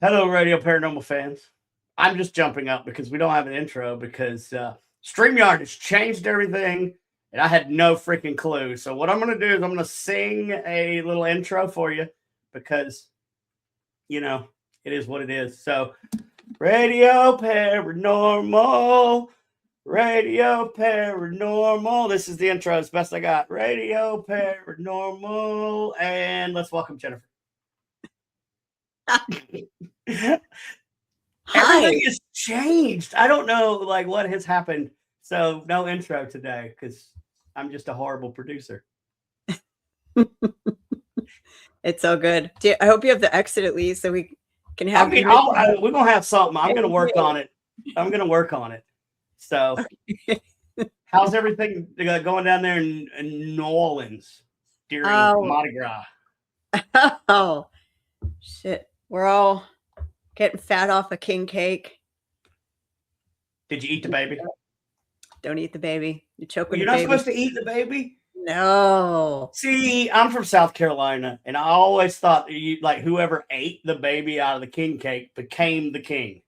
Hello, Radio Paranormal fans. I'm just jumping up because we don't have an intro because StreamYard has changed everything and I had no freaking clue. So, what I'm going to do is I'm going to sing a little intro for you because, it is what it is. So, Radio Paranormal, Radio Paranormal. This is the intro as best I got. Radio Paranormal. And let's welcome Jennifer. Everything has changed. I don't know what has happened. So no intro today because I'm just a horrible producer. It's all good. I hope you have the exit at least so we can have. We're gonna have something. I'm gonna work on it. So, how's everything going down there in New Orleans during Mardi Gras? Oh shit! We're all getting fat off a king cake. Did you eat the baby? Don't eat the baby. You choke with the baby. You're not supposed to eat the baby? No. See, I'm from South Carolina, and I always thought whoever ate the baby out of the king cake became the king.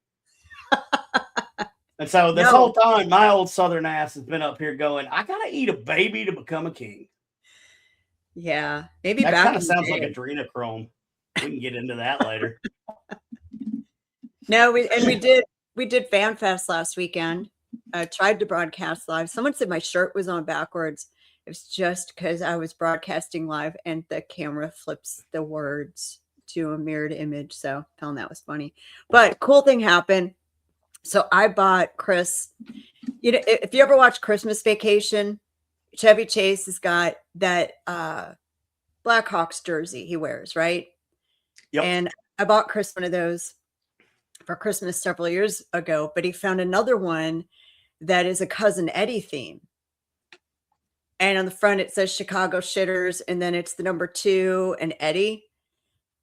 And so this whole time, my old Southern ass has been up here going, I gotta eat a baby to become a king. Yeah, maybe that kind of sounds like adrenochrome. We can get into that later. No, we did Fan Fest last weekend. I tried to broadcast live. Someone said my shirt was on backwards. It was just because I was broadcasting live and the camera flips the words to a mirrored image. So I found that was funny. But cool thing happened. So I bought Chris. If you ever watch Christmas Vacation, Chevy Chase has got that Blackhawks jersey he wears, right? Yep. And I bought Chris one of those for Christmas several years ago, but he found another one that is a Cousin Eddie theme. And on the front, it says Chicago Shitters, and then it's the number 2 and Eddie.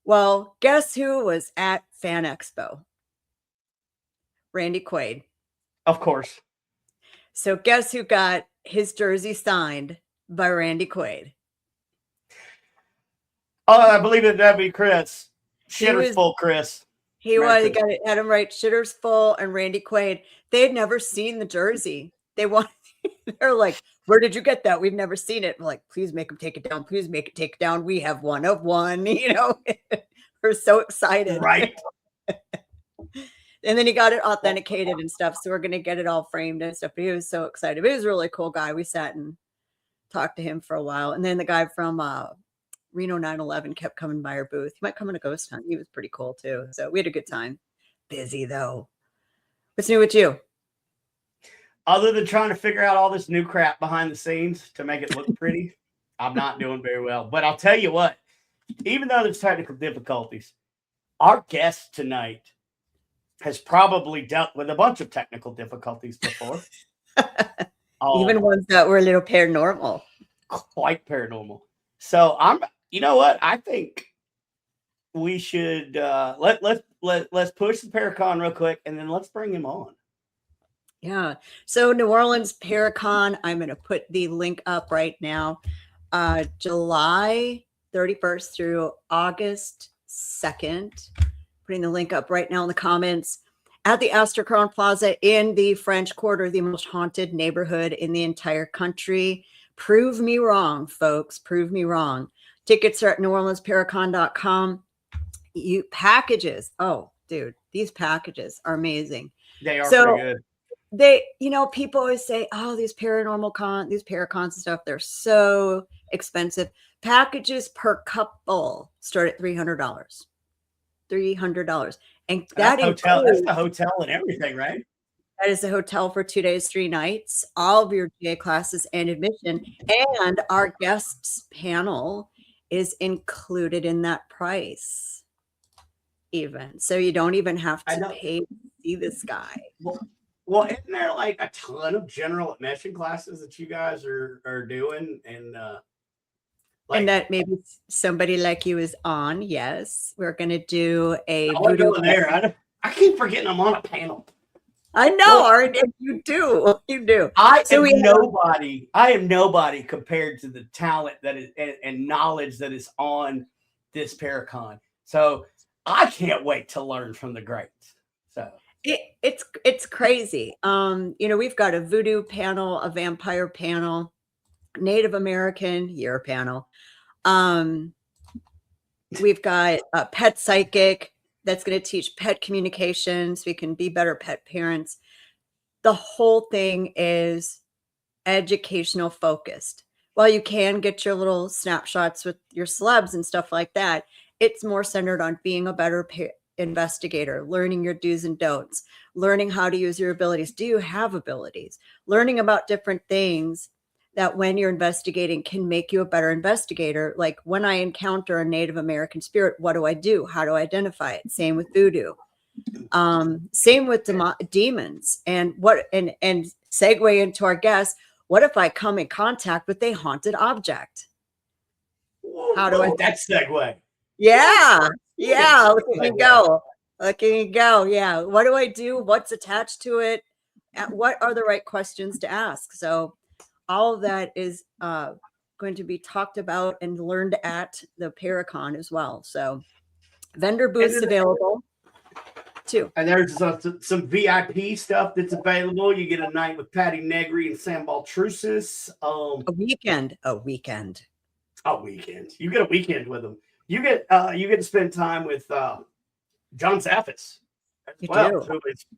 Well, guess who was at Fan Expo? Randy Quaid. Of course. So guess who got his jersey signed by Randy Quaid? Oh, I believe that'd be Chris. Shitters full Chris. He had him right. Shitters full and Randy Quaid. They had never seen the jersey. They're like, where did you get that? We've never seen it. We're like, please make him take it down. Please make it take it down. We have one of one. We're so excited. Right. And then he got it authenticated and stuff. So we're going to get it all framed and stuff. But he was so excited. He was a really cool guy. We sat and talked to him for a while. And then the guy from Reno 9/11 kept coming by our booth. He might come on a ghost hunt. He was pretty cool too. So we had a good time. Busy though. What's new with you? Other than trying to figure out all this new crap behind the scenes to make it look pretty, I'm not doing very well. But I'll tell you what, even though there's technical difficulties, our guest tonight has probably dealt with a bunch of technical difficulties before. Even ones that were a little paranormal. Quite paranormal. So you know what? I think we should let's push the Paracon real quick and then let's bring him on. Yeah. So New Orleans Paracon, I'm going to put the link up right now. July 31st through August 2nd. Putting the link up right now in the comments. At the Astrakhan Plaza in the French Quarter, the most haunted neighborhood in the entire country. Prove me wrong, folks. Prove me wrong. Tickets are at neworleansparacon.com. Packages. Oh, dude, these packages are amazing. They are pretty good. People always say, oh, these paracons and stuff, they're so expensive. Packages per couple start at $300. $300. And that's the hotel and everything, right? That is a hotel for 2 days, 3 nights, all of your GA classes and admission. And our guests panel is included in that price. Even. So you don't even have to pay to see this guy. Well, isn't there like a ton of general admission classes that you guys are doing? And and that maybe somebody like you is on. Yes. We're going to do a voodoo there. I keep forgetting I'm on a panel. I know, Art, you do. You do. I am nobody compared to the talent that is and knowledge that is on this Paracon. So I can't wait to learn from the greats. So it's crazy. We've got a voodoo panel, a vampire panel, Native American year panel. We've got a pet psychic that's going to teach pet communication so we can be better pet parents. The whole thing is educational focused. While you can get your little snapshots with your celebs and stuff like that, it's more centered on being a better investigator, learning your do's and don'ts, learning how to use your abilities. Do you have abilities? Learning about different things that when you're investigating can make you a better investigator. Like when I encounter a Native American spirit, what do I do? How do I identify it? Same with voodoo. Same with demons. And segue into our guest, what if I come in contact with a haunted object? How do I? That segue. Yeah. Look at me go. Yeah. What do I do? What's attached to it? What are the right questions to ask? So all of that is going to be talked about and learned at the Paracon as well. So vendor booths available too. And there's some VIP stuff that's available. You get a night with Patty Negri and Sam Baltrusis. A weekend. You get a weekend with them. You get to spend time with John Zaffis as well,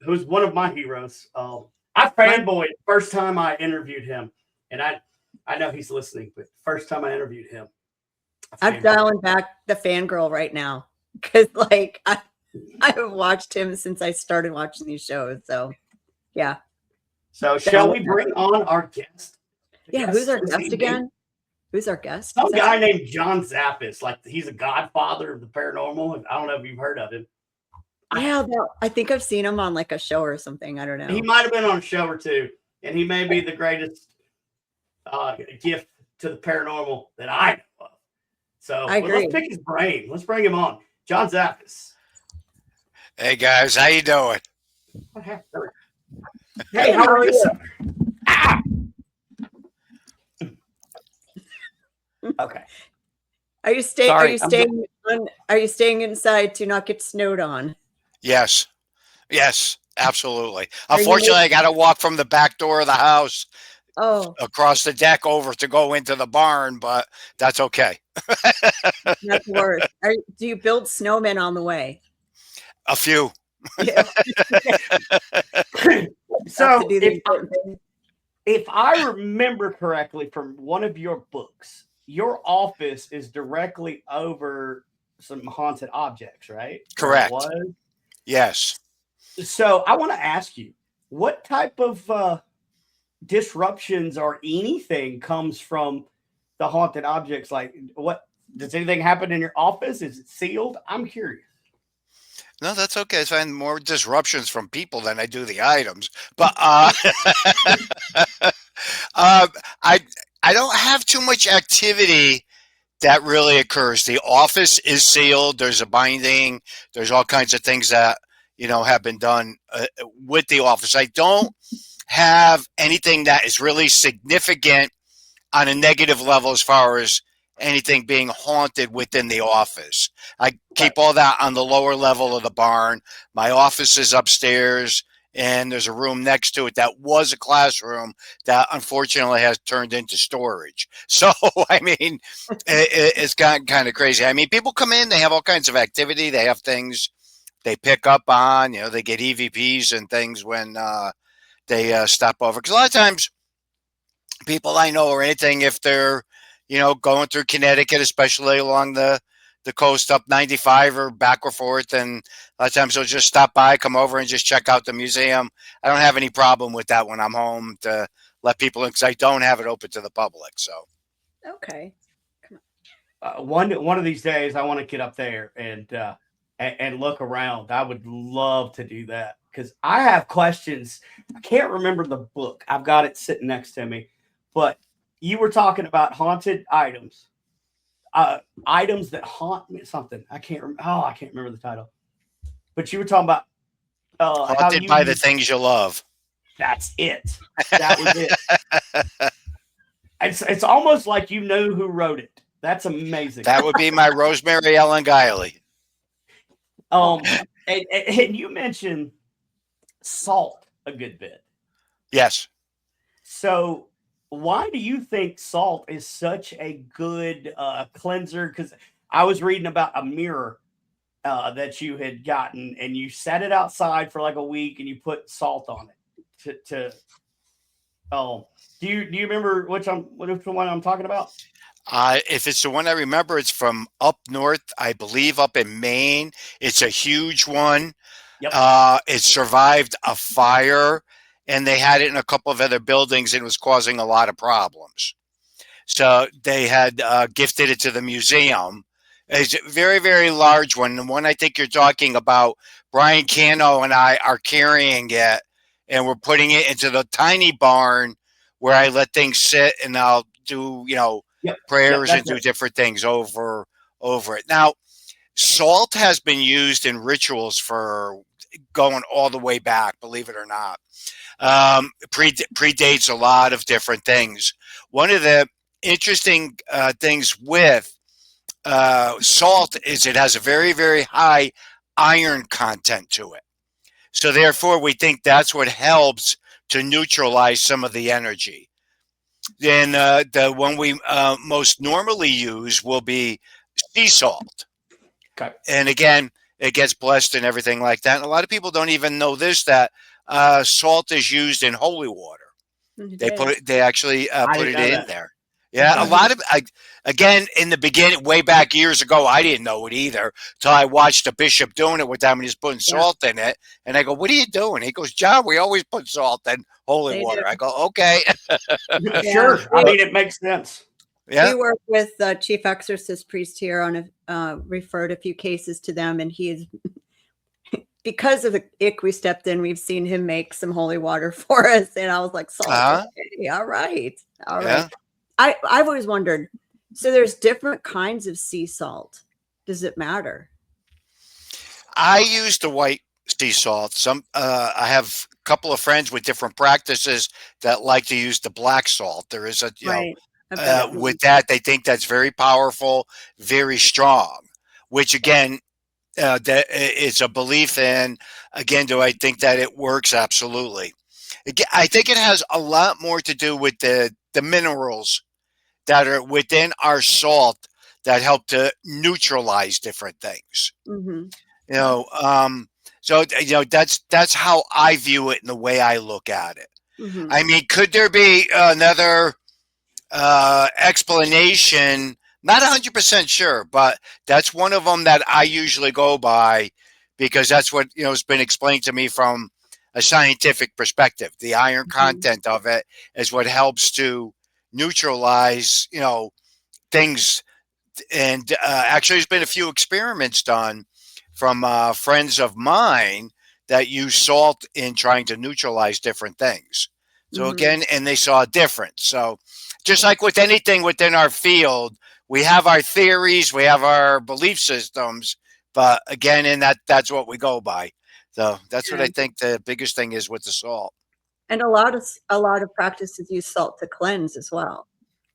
who's one of my heroes. I fanboyed first time I interviewed him, and I know he's listening, but first time I interviewed him, I'm dialing back the fangirl right now because I have watched him since I started watching these shows. So yeah. So shall we bring on our guest? Yeah, who's our guest again? Who's our guest? Some guy named John Zaffis. Like he's a godfather of the paranormal. I don't know if you've heard of him. Yeah, I think I've seen him on like a show or something. I don't know. He might have been on a show or two, and he may be the greatest gift to the paranormal that I know of. So let's pick his brain. Let's bring him on. John Zaffis. Hey guys, how you doing? Hey, how are you, sir? Okay. Are you staying inside to not get snowed on? Yes, absolutely. Unfortunately, I got to walk from the back door of the house across the deck over to go into the barn, but that's okay. That's worse. Do you build snowmen on the way? A few. Yeah. So if I remember correctly from one of your books, your office is directly over some haunted objects, right? Correct. Yes. So I want to ask you, what type of disruptions or anything comes from the haunted objects? Like, what does anything happen in your office? Is it sealed? I'm curious. No, that's okay. I find more disruptions from people than I do the items. But I don't have too much activity that really occurs. The office is sealed. There's a binding. There's all kinds of things that, have been done with the office. I don't have anything that is really significant on a negative level as far as anything being haunted within the office. I keep all that on the lower level of the barn. My office is upstairs, and there's a room next to it that was a classroom that unfortunately has turned into storage. So, I mean, it's gotten kind of crazy. I mean, people come in, they have all kinds of activity. They have things they pick up on, they get EVPs and things when they stop over. Because a lot of times people I know or anything, if they're, going through Connecticut, especially along the coast up 95 or back or forth, and a lot of times they'll just stop by, come over and just check out the museum. I don't have any problem with that when I'm home to let people in because I don't have it open to the public. So, okay. Come on. One of these days I want to get up there and look around. I would love to do that because I have questions. I can't remember the book. I've got it sitting next to me, but you were talking about haunted items, items that haunt me. Something I can't remember the title. But you were talking about haunted by the things you love. That's it. That was it. It's almost like you know who wrote it. That's amazing. That would be my Rosemary Ellen Guiley. Um, and you mentioned salt a good bit. Yes. So, why do you think salt is such a good cleanser? Because I was reading about a mirror that you had gotten, and you set it outside for like a week, and you put salt on it to oh, do you remember which one I'm talking about? If it's the one I remember, it's from up north, I believe up in Maine. It's a huge one. Yep. It survived a fire, and they had it in a couple of other buildings, and it was causing a lot of problems. So they had gifted it to the museum. It's a very, very large one. The one I think you're talking about, Brian Cano and I are carrying it, and we're putting it into the tiny barn where I let things sit, and I'll do, prayers and do different things over it. Now, salt has been used in rituals for going all the way back, believe it or not. Predates a lot of different things. One of the interesting things with salt is it has a very, very high iron content to it. So therefore, we think that's what helps to neutralize some of the energy. Then the one we most normally use will be sea salt. Okay. And again, it gets blessed and everything like that. And a lot of people don't even know this, that salt is used in holy water. They actually put it in there. Yeah, a lot of, again, in the beginning, way back years ago, I didn't know it either till I watched a bishop doing it with them and he's putting salt in it. And I go, what are you doing? He goes, John, we always put salt in holy water. I go, okay. Sure. I mean, it makes sense. Yeah. We work with chief exorcist priest here on referred a few cases to them, and he is, because of the ick we stepped in, we've seen him make some holy water for us. And I was like, salt, okay, all right. I've always wondered, so there's different kinds of sea salt. Does it matter? I use the white sea salt. I have a couple of friends with different practices that like to use the black salt. There is with that, they think that's very powerful, very strong, which again, that it's a belief in. Again, do I think that it works? Absolutely. Again, I think it has a lot more to do with the minerals that are within our salt that help to neutralize different things. Mm-hmm. So that's how I view it and the way I look at it. Mm-hmm. I mean, could there be another explanation? Not 100% sure, but that's one of them that I usually go by because that's what has been explained to me from a scientific perspective. The iron content of it is what helps to neutralize, things. And actually, there's been a few experiments done from friends of mine that use salt in trying to neutralize different things. So again, and they saw a difference. So just like with anything within our field, we have our theories, we have our belief systems, but again, and that's what we go by. So that's what I think the biggest thing is with the salt. And a lot of practices use salt to cleanse as well.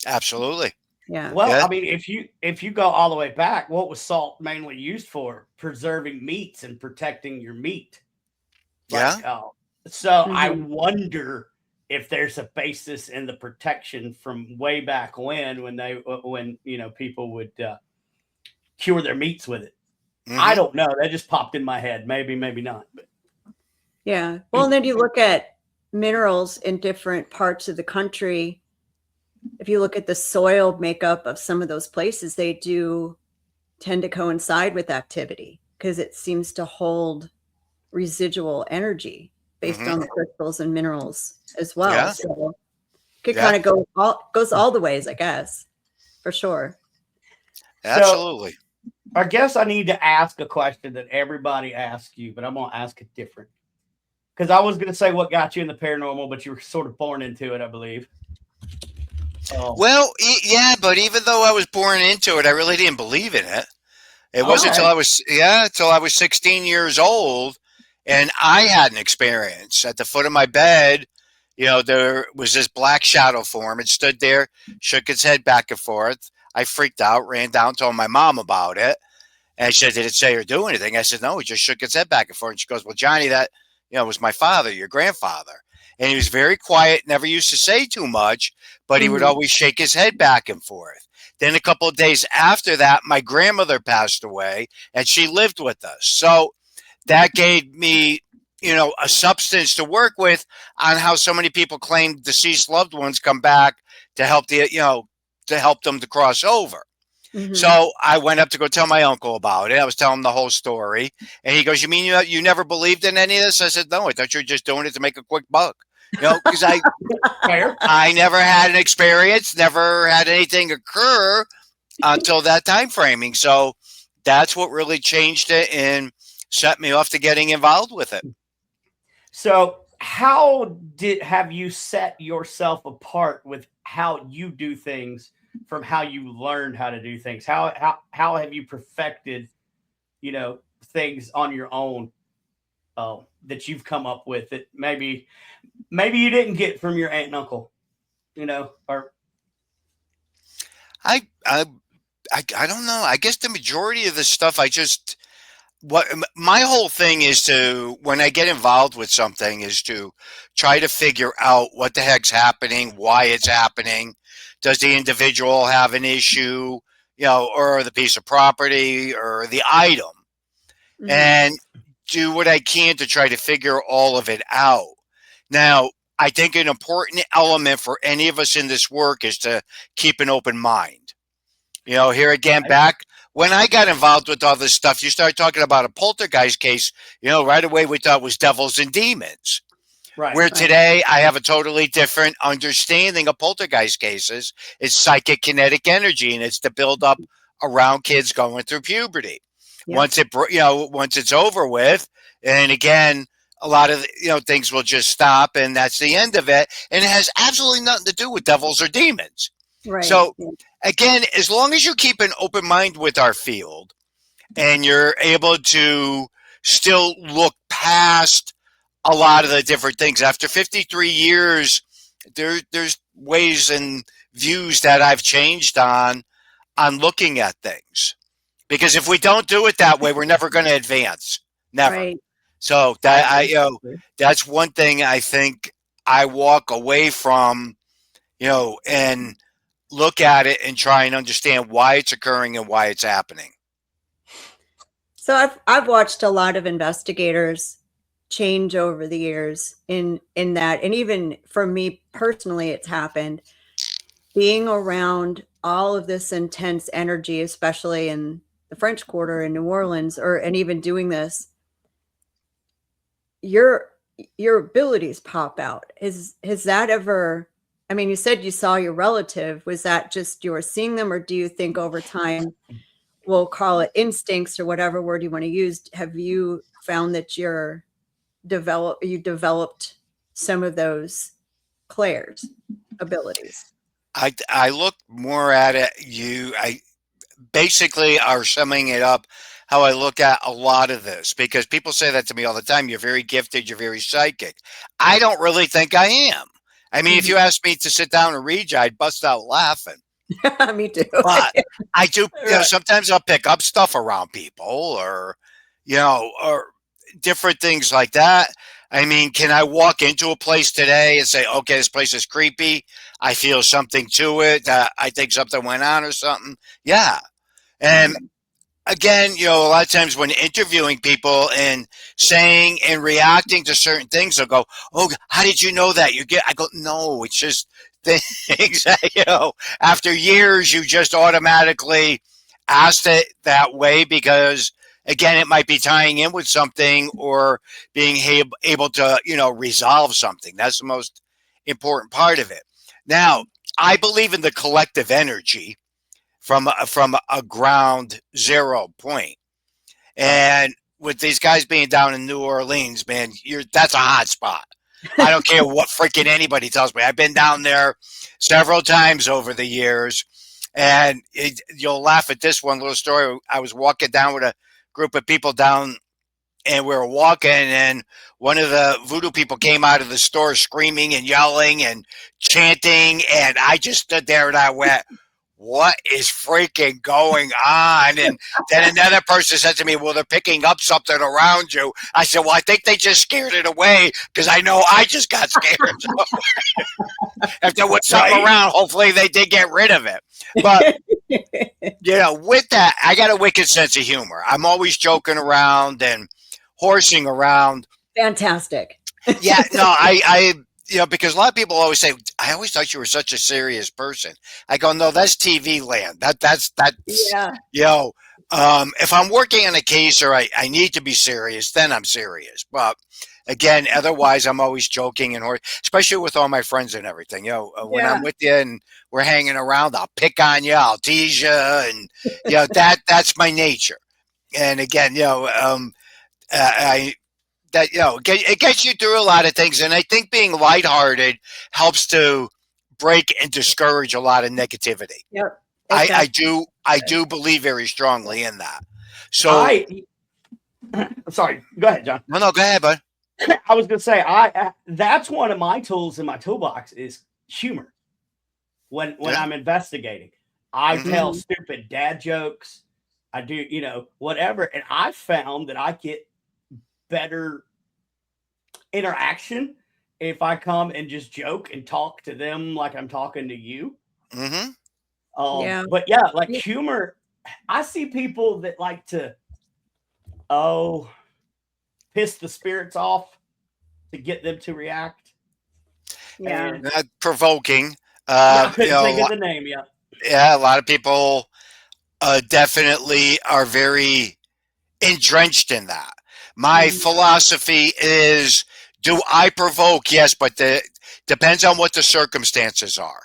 Absolutely. Yeah. Well, I mean, if you go all the way back, what was salt mainly used for? Preserving meats and protecting your meat. I wonder if there's a basis in the protection from way back when people would cure their meats with it. I don't know. That just popped in my head. Maybe not. But. Yeah. Well, and then you look at minerals in different parts of the country. If you look at the soil makeup of some of those places, they do tend to coincide with activity because it seems to hold residual energy based on the crystals and minerals as well. Yeah. So it could kind of goes all the ways, I guess, for sure. Absolutely. So, I guess I need to ask a question that everybody asks you, but I'm going to ask it different. Because I was going to say what got you in the paranormal, but you were sort of born into it, I believe. Well, yeah, but even though I was born into it, I really didn't believe in it. It wasn't until I was 16 years old, and I had an experience at the foot of my bed. There was this black shadow form. It stood there, shook its head back and forth. I freaked out, ran down, told my mom about it. And she said, did it say or do anything? I said, no, he just shook his head back and forth. And she goes, well, Johnny, that, was my father, your grandfather. And he was very quiet, never used to say too much, but he would always shake his head back and forth. Then a couple of days after that, my grandmother passed away and she lived with us. So that gave me, a substance to work with on how so many people claim deceased loved ones come back to help to help them to cross over. Mm-hmm. So I went up to go tell my uncle about it. I was telling him the whole story. And he goes, you mean you never believed in any of this? I said, no, I thought you were just doing it to make a quick buck. Because I never had an experience, never had anything occur until that time framing. So that's what really changed it and set me off to getting involved with it. So how have you set yourself apart with how you do things from how you learned how to do things? How have you perfected, things on your own that you've come up with that maybe you didn't get from your aunt and uncle, or I don't know. I guess the majority of the stuff what my whole thing is to, when I get involved with something, is to try to figure out what the heck's happening, why it's happening. Does the individual have an issue, or the piece of property or the item? Mm-hmm. And do what I can to try to figure all of it out. Now, I think an important element for any of us in this work is to keep an open mind. Here again, back when I got involved with all this stuff, you start talking about a poltergeist case, right away we thought it was devils and demons. Right. Where today I have a totally different understanding of poltergeist cases. It's psychic kinetic energy, and it's to build up around kids going through puberty. Yep. Once it's over with, and again, a lot of things will just stop, and that's the end of it. And it has absolutely nothing to do with devils or demons. Right. So again, as long as you keep an open mind with our field, and you're able to still look past a lot of the different things. After 53 years, there's ways and views that I've changed on looking at things. Because if we don't do it that way, we're never going to advance. Never. Right. So that that's one thing I think I walk away from, and look at it and try and understand why it's occurring and why it's happening. So I've watched a lot of investigators change over the years in that, and even for me personally, it's happened being around all of this intense energy, especially in the French Quarter in New Orleans, and even doing this, your abilities pop out. Has that ever, I mean, you said you saw your relative, was that just you were seeing them, or do you think over time, we'll call it instincts or whatever word you want to use, have you found that you developed some of those clairs abilities? I look more at it. I basically are summing it up how I look at a lot of this, because people say that to me all the time. You're very gifted. You're very psychic. I don't really think I am. I mean, if you asked me to sit down and read you, I'd bust out laughing. Me too. But I do, sometimes I'll pick up stuff around people or different things like that. I mean, can I walk into a place today and say, okay, this place is creepy. I feel something to it. I think something went on or something. Yeah. And again, a lot of times when interviewing people and saying and reacting to certain things, they'll go, oh, how did you know that? I go, no, it's just things that, after years, you just automatically asked it that way because, again, it might be tying in with something or being able to, resolve something. That's the most important part of it. Now, I believe in the collective energy from a ground zero point. And with these guys being down in New Orleans, man, that's a hot spot. I don't care what freaking anybody tells me. I've been down there several times over the years, and you'll laugh at this one little story. I was walking down with a group of people down, and we were walking, and one of the voodoo people came out of the store screaming and yelling and chanting, and I just stood there and I went, what is freaking going on? And then another person said to me, well, they're picking up something around you. I said, well, I think they just scared it away because I know I just got scared. If there was something around, hopefully they did get rid of it. But, with that, I got a wicked sense of humor. I'm always joking around and horsing around. Fantastic. Yeah, no, I because a lot of people always say, I always thought you were such a serious person. I go, no, that's TV land. That's if I'm working on a case or I need to be serious, then I'm serious. But again, otherwise I'm always joking and especially with all my friends and everything. When I'm with you and we're hanging around, I'll pick on you, I'll tease you, and that's my nature. And again, it gets you through a lot of things, and I think being lighthearted helps to break and discourage a lot of negativity. Yep, exactly. I do believe very strongly in that. So, sorry, go ahead, John. No, go ahead, bud. I was going to say, that's one of my tools in my toolbox is humor. When I'm investigating, I tell stupid dad jokes. I do, whatever, and I found that I get better interaction if I come and just joke and talk to them like I'm talking to you. But humor, I see people that like to piss the spirits off to get them to react. Yeah, provoking. I couldn't think of the name. Yeah, a lot of people definitely are very entrenched in that. My philosophy is, do I provoke? Yes, but depends on what the circumstances are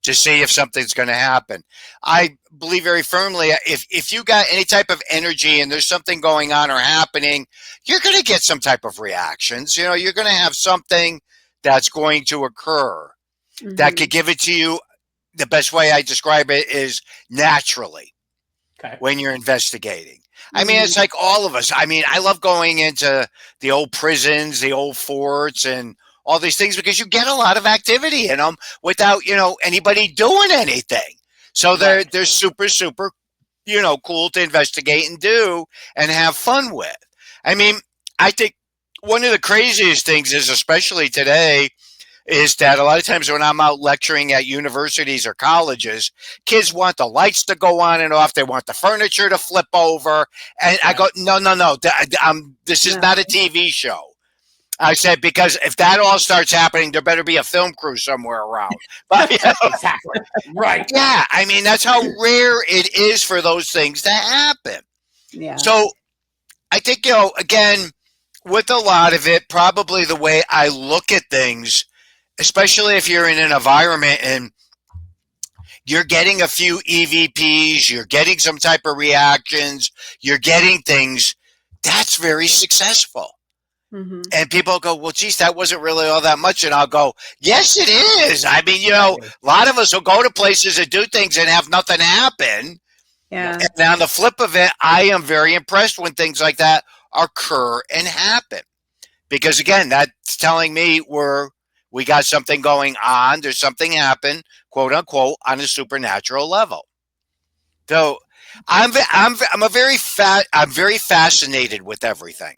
to see if something's going to happen. I believe very firmly, if you got any type of energy and there's something going on or happening, you're going to get some type of reactions. You're going to have something that's going to occur that could give it to you. The best way I describe it is naturally when you're investigating. I mean, it's like all of us. I mean, I love going into the old prisons, the old forts, and all these things because you get a lot of activity in them without, anybody doing anything. So they're super, super, cool to investigate and do and have fun with. I mean, I think one of the craziest things is, especially today, is that a lot of times when I'm out lecturing at universities or colleges, kids want the lights to go on and off. They want the furniture to flip over. And I go, no. This is not a TV show. I said, because if that all starts happening, there better be a film crew somewhere around. But, exactly. Right. Yeah. I mean, that's how rare it is for those things to happen. Yeah. So I think, again, with a lot of it, probably the way I look at things, especially if you're in an environment and you're getting a few EVPs, you're getting some type of reactions, you're getting things, that's very successful. And people go, well, geez, that wasn't really all that much. And I'll go, yes, it is. I mean, a lot of us will go to places and do things and have nothing happen. Yeah. And on the flip of it, I am very impressed when things like that occur and happen. Because, again, that's telling me we got something going on. There's something happen, quote unquote, on a supernatural level. So I'm very fascinated with everything.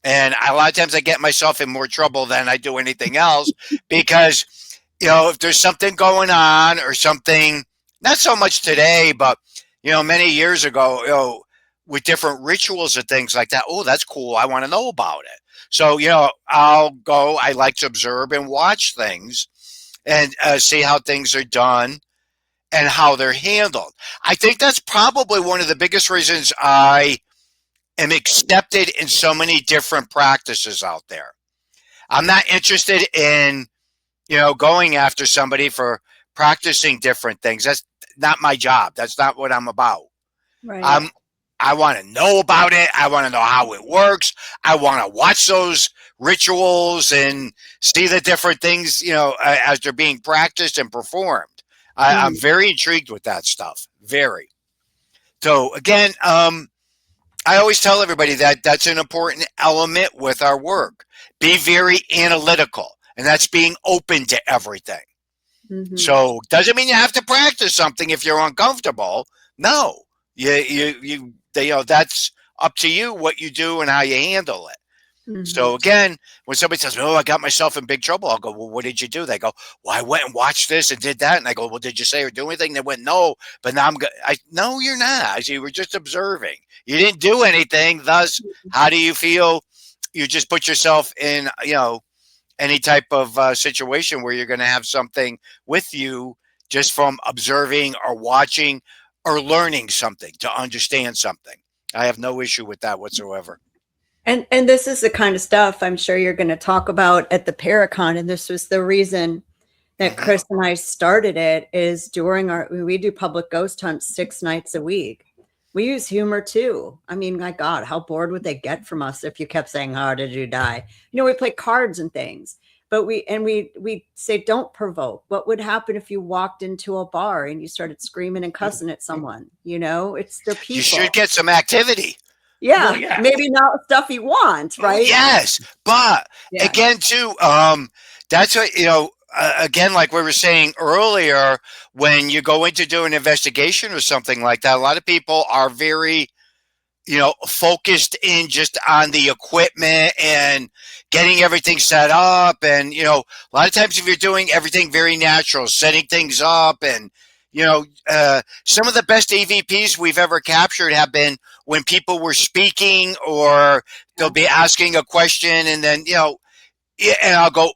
And a lot of times I get myself in more trouble than I do anything else because, if there's something going on or something, not so much today, but, many years ago, with different rituals and things like that. Oh, that's cool. I want to know about it. So, I'll go, I like to observe and watch things and see how things are done and how they're handled. I think that's probably one of the biggest reasons I am accepted in so many different practices out there. I'm not interested in, going after somebody for practicing different things. That's not my job. That's not what I'm about. Right. I want to know about it. I want to know how it works. I want to watch those rituals and see the different things, as they're being practiced and performed. I'm very intrigued with that stuff. Very. So again, I always tell everybody that that's an important element with our work. Be very analytical, and that's being open to everything. So doesn't mean you have to practice something if you're uncomfortable. No, that's up to you what you do and how you handle it. So again, when somebody says, "Oh, I got myself in big trouble," I'll go, "Well, what did you do?" They go, "Well, I went and watched this and did that." And I go, "Well, did you say or do anything?" They went, "No, but now no, you're not. You were just observing. You didn't do anything. Thus, how do you feel? You just put yourself in, any type of situation where you're going to have something with you just from observing or watching or learning something to understand something. I have no issue with that whatsoever." And this is the kind of stuff I'm sure you're going to talk about at the Paracon. And this was the reason that Chris and I started it, is we do public ghost hunts 6 nights a week. We use humor too. I mean, my God, how bored would they get from us if you kept saying, "How did you die?" We play cards and things, but we say, don't provoke. What would happen if you walked into a bar and you started screaming and cussing at someone? It's the people. You should get some activity. Yeah, Well, yeah. maybe not stuff you want, right? Yes, but again, too, that's what, again, like we were saying earlier, when you go in to do an investigation or something like that, a lot of people are very, focused in just on the equipment and getting everything set up. And, a lot of times if you're doing everything very natural, setting things up and, some of the best EVPs we've ever captured have been when people were speaking or they'll be asking a question and then, and I'll go,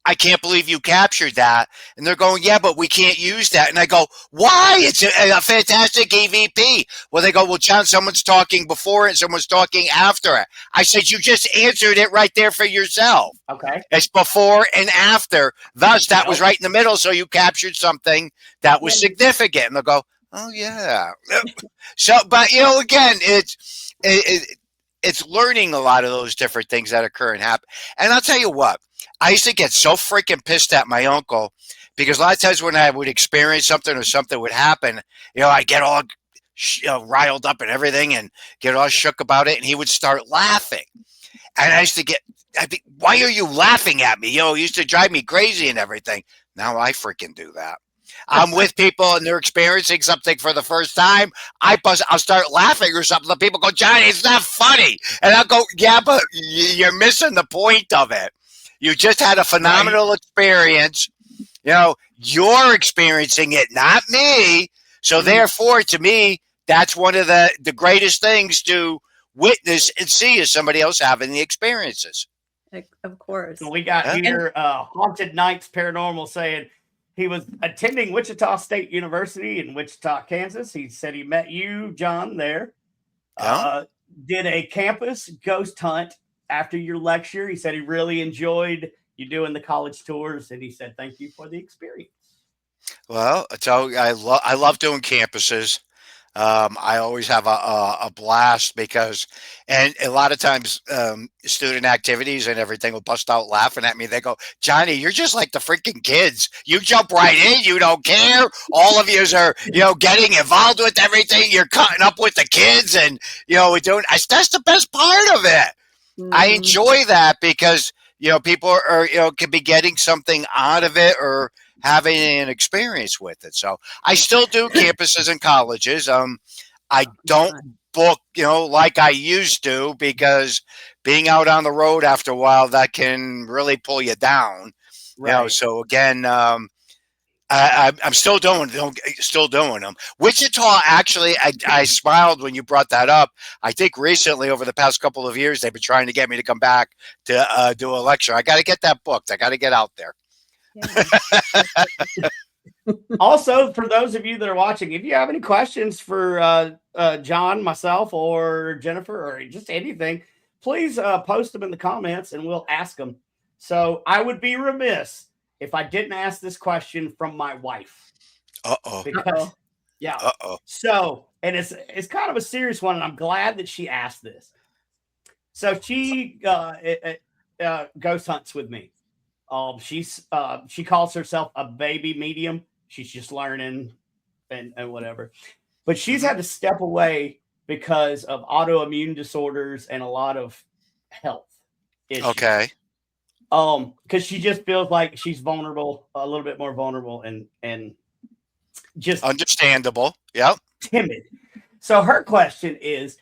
I can't believe you captured that. And they're going, "Yeah, but we can't use that." And I go, "Why? It's a fantastic EVP." Well, they go, "Well, John, someone's talking before it and someone's talking after it." I said, "You just answered it right there for yourself." Okay. It's before and after. Thus, that was right in the middle. So you captured something that was significant. And they'll go, "Oh, yeah." So, but, again, it's learning a lot of those different things that occur and happen. And I'll tell you what, I used to get so freaking pissed at my uncle because a lot of times when I would experience something or something would happen, I get all riled up and everything and get all shook about it. And he would start laughing. And I used to "Why are you laughing at me? It used to drive me crazy and everything." Now I freaking do that. I'm with people and they're experiencing something for the first time. I'll start laughing or something. The people go, "Johnny, it's not funny." And I'll go, "Yeah, but you're missing the point of it. You just had a phenomenal experience. You're experiencing it, not me. So therefore, to me, that's one of the greatest things to witness and see is somebody else having the experiences." Of course. So we got here Haunted Nights Paranormal saying he was attending Wichita State University in Wichita, Kansas. He said he met you, John, there. Did a campus ghost hunt after your lecture. He said he really enjoyed you doing the college tours, and he said thank you for the experience. Well, I love doing campuses. I always have a blast because, and a lot of times, student activities and everything will bust out laughing at me. They go, "Johnny, you're just like the freaking kids. You jump right in. You don't care. All of you are, getting involved with everything. You're cutting up with the kids and, we're doing, that's the best part of it. I enjoy that because, people are, can be getting something out of it or having an experience with it. So I still do campuses and colleges. I don't book, like I used to because being out on the road after a while, that can really pull you down. Right. So again, I'm still doing them. Wichita, actually, I smiled when you brought that up. I think recently, over the past couple of years, they've been trying to get me to come back to do a lecture. I got to get that booked. I got to get out there. Yeah. Also, for those of you that are watching, if you have any questions for John, myself, or Jennifer, or just anything, please post them in the comments and we'll ask them. So I would be remiss if I didn't ask this question from my wife. Because, yeah. So, and it's kind of a serious one, and I'm glad that she asked this. So she ghost hunts with me. She calls herself a baby medium. She's just learning and whatever. But she's had to step away because of autoimmune disorders and a lot of health issues. Okay. Because she just feels like she's vulnerable, a little bit more vulnerable, and just Understandable. Yep. timid. So her question is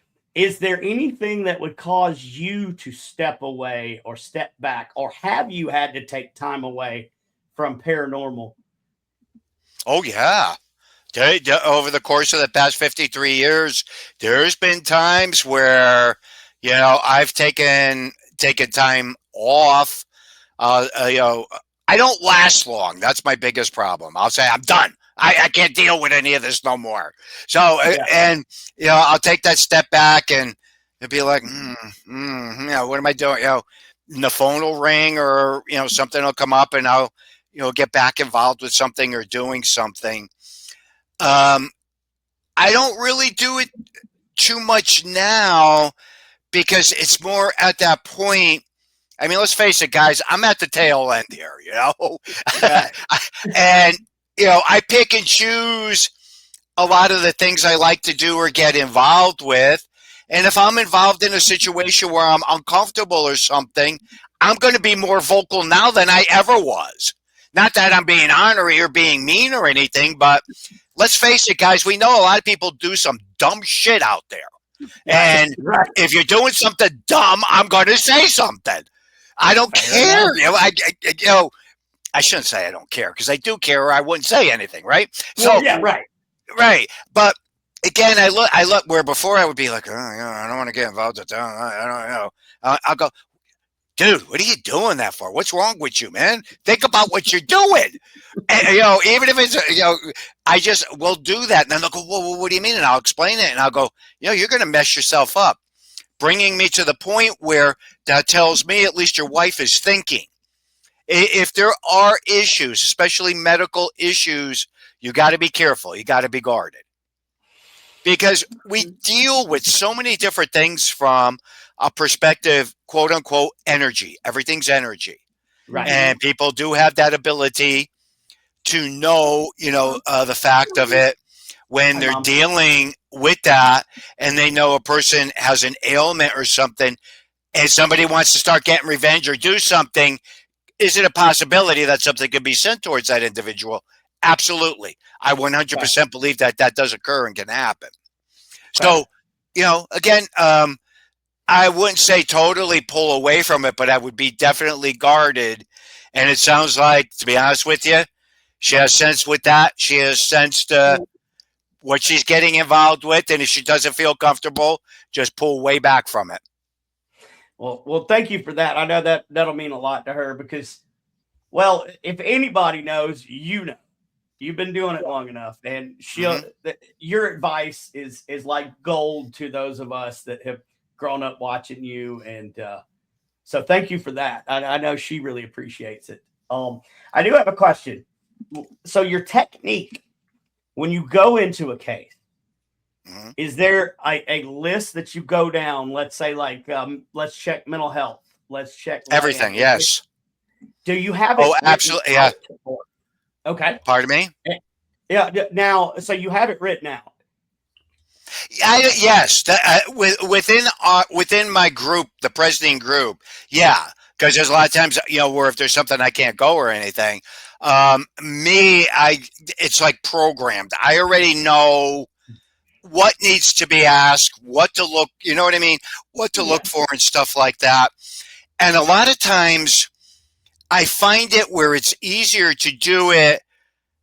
there anything that would cause you to step away or step back, or have you had to take time away from paranormal? Oh yeah. Over the course of the past 53 years, there's been times where, I've taken time off. I don't last long. That's my biggest problem. I'll say I'm done. I can't deal with any of this no more. So, and I'll take that step back and be like, what am I doing? And the phone will ring, or something will come up, and I'll get back involved with something or doing something. I don't really do it too much now because it's more at that point. I mean, let's face it, guys, I'm at the tail end here, and, I pick and choose a lot of the things I like to do or get involved with. And if I'm involved in a situation where I'm uncomfortable or something, I'm going to be more vocal now than I ever was. Not that I'm being ornery or being mean or anything, but let's face it, guys, we know a lot of people do some dumb shit out there. And if you're doing something dumb, I'm going to say something. I don't care. I shouldn't say I don't care, because I do care, or I wouldn't say anything, right? So yeah, right. But again, I look where before I would be like, I don't want to get involved with that. I don't know. I'll go, dude, what are you doing that for? What's wrong with you, man? Think about what you're doing. And, even if it's, I just will do that. And then they'll go, well, what do you mean? And I'll explain it. And I'll go, you're going to mess yourself up. Bringing me to the point where that tells me at least your wife is thinking. If there are issues, especially medical issues, you got to be careful. You got to be guarded. Because we deal with so many different things from a perspective, quote unquote, energy. Everything's energy. Right. And people do have that ability to know, the fact of it when they're dealing with that, and they know a person has an ailment or something, and somebody wants to start getting revenge or do something. Is it a possibility that something could be sent towards that individual? Absolutely. I 100% believe that does occur and can happen. So, again, I wouldn't say totally pull away from it, but I would be definitely guarded. And it sounds like, to be honest with you, she has sense with that. She has sensed what she's getting involved with. And if she doesn't feel comfortable, just pull way back from it. Well, thank you for that. I know that'll mean a lot to her because, well, if anybody knows, you've been doing it long enough, and your advice is like gold to those of us that have grown up watching you. And so thank you for that. I know she really appreciates it. I do have a question. So your technique when you go into a case, is there a list that you go down? Let's say let's check mental health. Let's check everything. Yes. Do you have it? Oh, absolutely. Yeah. Okay. Pardon me? Yeah. Now, so you have it written out. Yes. Within my group, the president group. Yeah. Because there's a lot of times, where if there's something I can't go or anything, it's like programmed. I already know what needs to be asked, what to look, what I mean? What to look for and stuff like that. And a lot of times I find it where it's easier to do it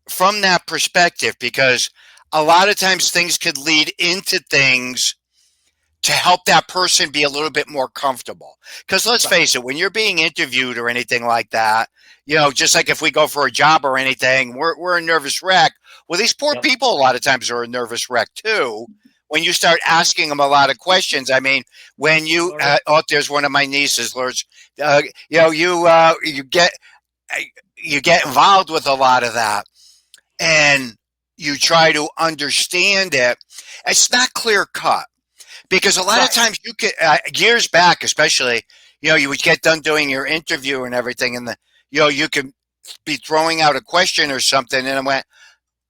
from that perspective, because a lot of times things could lead into things to help that person be a little bit more comfortable. Because let's face it, when you're being interviewed or anything like that, just like if we go for a job or anything, we're a nervous wreck. Well, these poor people a lot of times are a nervous wreck too. When you start asking them a lot of questions, I mean, when you there's one of my nieces, Lord, you get involved with a lot of that, and you try to understand it. It's not clear cut, because a lot of times you could years back, especially, you would get done doing your interview and everything, and you could be throwing out a question or something, and I went,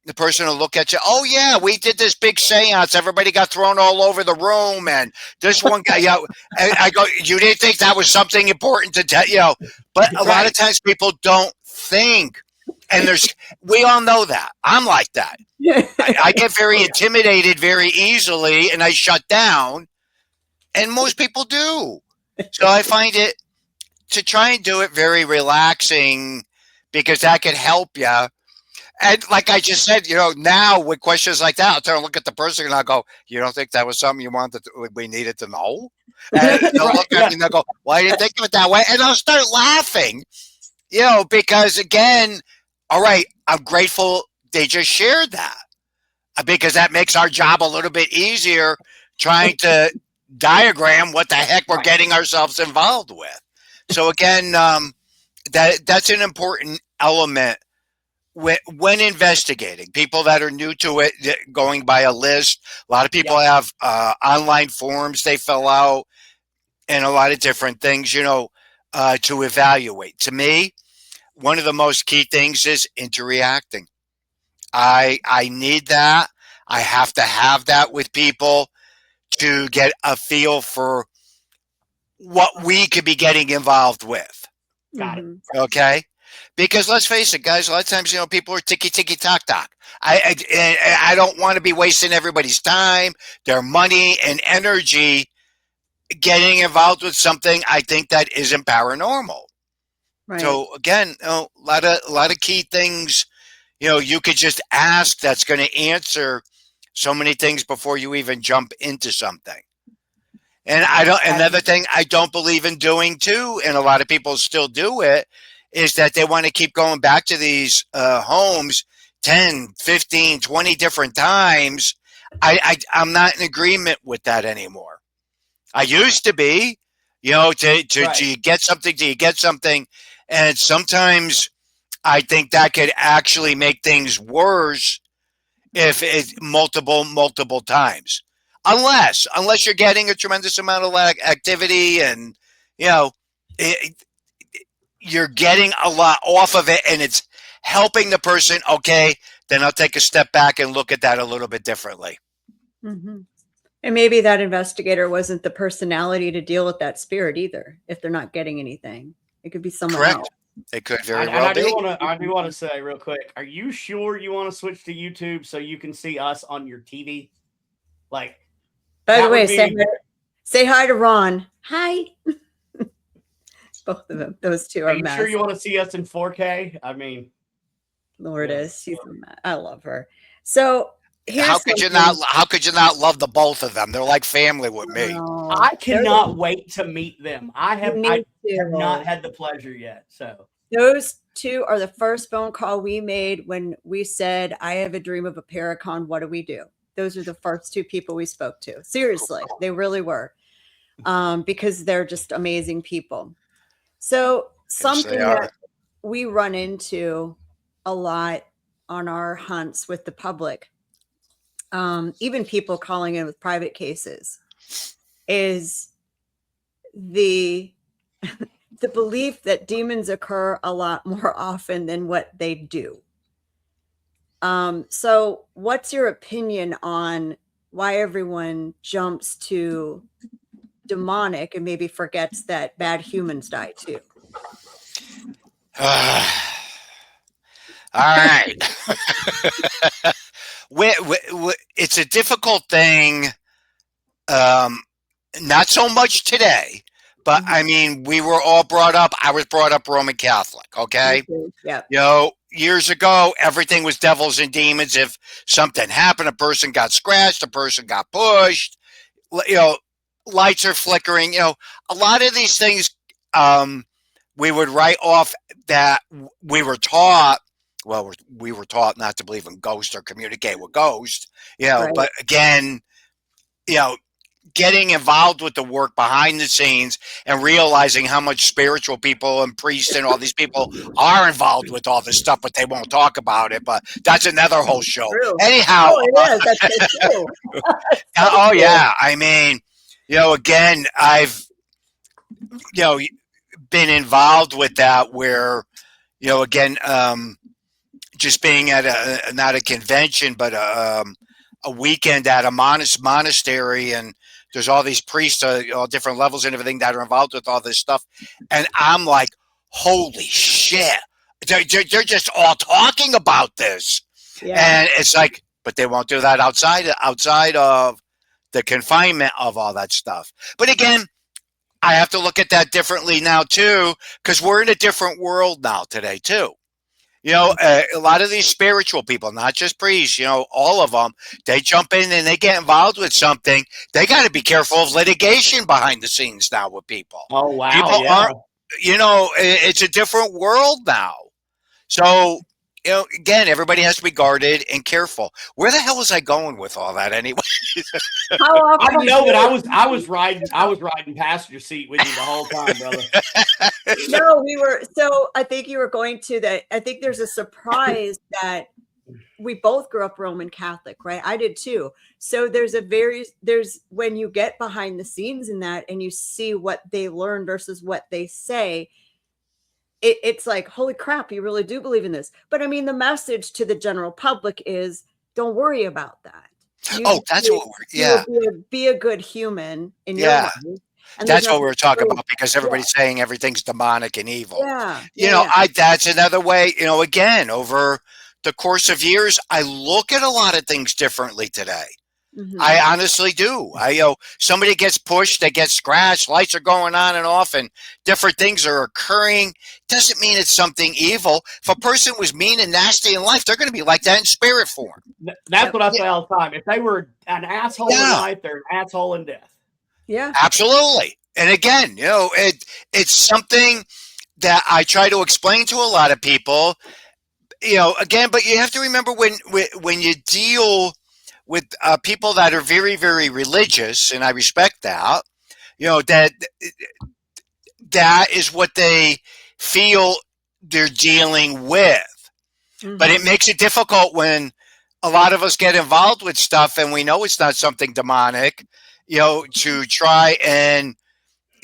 the person will look at you. Oh yeah, we did this big seance. Everybody got thrown all over the room, and this one guy. I go. You didn't think that was something important to tell But a lot of times people don't think, and we all know that. I'm like that. I get very intimidated very easily, and I shut down. And most people do. So I find it to try and do it very relaxing, because that can help you. And like I just said, now with questions like that, I'll turn and look at the person and I'll go, you don't think that was something we needed to know? And they'll look at me and they'll go, well, I didn't think of it that way. And I'll start laughing, because again, all right, I'm grateful they just shared that, because that makes our job a little bit easier trying to diagram what the heck we're getting ourselves involved with. So again, that's an important element when investigating. People that are new to it, going by a list. A lot of people have online forms they fill out, and a lot of different things, to evaluate. To me, one of the most key things is interacting. I need that. I have to have that with people to get a feel for what we could be getting involved with. Got it. Okay? Because let's face it, guys, a lot of times, people are ticky-tock. I don't want to be wasting everybody's time, their money, and energy getting involved with something I think that isn't paranormal. Right. So again, a lot of key things, you could just ask that's going to answer so many things before you even jump into something. And another thing I don't believe in doing too, and a lot of people still do it, is that they want to keep going back to these homes 10, 15, 20 different times. I'm not in agreement with that anymore. I used to be, do you get something? Do you get something? And sometimes I think that could actually make things worse if it's multiple times. Unless you're getting a tremendous amount of activity and, you're getting a lot off of it and it's helping the person, okay, then I'll take a step back and look at that a little bit differently. Mm-hmm. And maybe that investigator wasn't the personality to deal with that spirit either, if they're not getting anything. It could be someone else. It could very well be. I do want to say real quick, are you sure you want to switch to YouTube so you can see us on your TV? By the way, say hi to Ron. Hi. Both of them. Those two are you sure you want to see us in 4K? I mean, Lourdes, I love her. So how could you not love the both of them? They're like family with me. I cannot wait to meet them. I have not had the pleasure yet. So those two are the first phone call we made when we said, I have a dream of a Paracon. What do we do? Those are the first two people we spoke to. Seriously, they really were. Because they're just amazing people. So something that we run into a lot on our hunts with the public, even people calling in with private cases, is the belief that demons occur a lot more often than what they do. So what's your opinion on why everyone jumps to demonic and maybe forgets that bad humans die too? All right. It's a difficult thing. Not so much today, but I mean, we were all brought up. I was brought up Roman Catholic. Okay. Yeah. Years ago, everything was devils and demons. If something happened, a person got scratched, a person got pushed, lights are flickering, a lot of these things, we would write off that we were taught. Well, we were taught not to believe in ghosts or communicate with ghosts, right. But again, getting involved with the work behind the scenes and realizing how much spiritual people and priests and all these people are involved with all this stuff, but they won't talk about it. But that's another whole show. True. Anyhow. It is. That's true. Oh, yeah. I mean, again, I've, been involved with that where, again, just being at not a convention, but a weekend at a monastery, and there's all these priests, all different levels and everything that are involved with all this stuff, and I'm like, holy shit! They're just all talking about this, and it's like, but they won't do that outside of the confinement of all that stuff. But again, I have to look at that differently now too, because we're in a different world now today too. You know, a lot of these spiritual people, not just priests, you know, all of them, they jump in and they get involved with something. They got to be careful of litigation behind the scenes now with people. Oh, wow. People aren't, you know, it's a different world now. So, you know, again, everybody has to be guarded and careful. Where the hell was I going with all that anyway? I don't know, but I was riding passenger seat with you the whole time, brother. No, we were. So I think you were going to that. I think there's a surprise that we both grew up Roman Catholic, right? I did too. So there's when you get behind the scenes in that and you see what they learn versus what they say, it's like, holy crap, you really do believe in this. But I mean, the message to the general public is, don't worry about that. That's what be a good human in your life. And that's what we were talking about, because everybody's saying everything's demonic and evil. You know, that's another way, you know, again, over the course of years, I look at a lot of things differently today. Mm-hmm. I honestly do. Somebody gets pushed, they get scratched, lights are going on and off, and different things are occurring. Doesn't mean it's something evil. If a person was mean and nasty in life, they're going to be like that in spirit form. That's what I say all the time. If they were an asshole in life, they're an asshole in death. Yeah, absolutely. And again, you know, it's something that I try to explain to a lot of people. You know, again, but you have to remember when you deal with people that are very, very religious, and I respect that, you know, that is what they feel they're dealing with. Mm-hmm. But it makes it difficult when a lot of us get involved with stuff and we know it's not something demonic, you know, to try and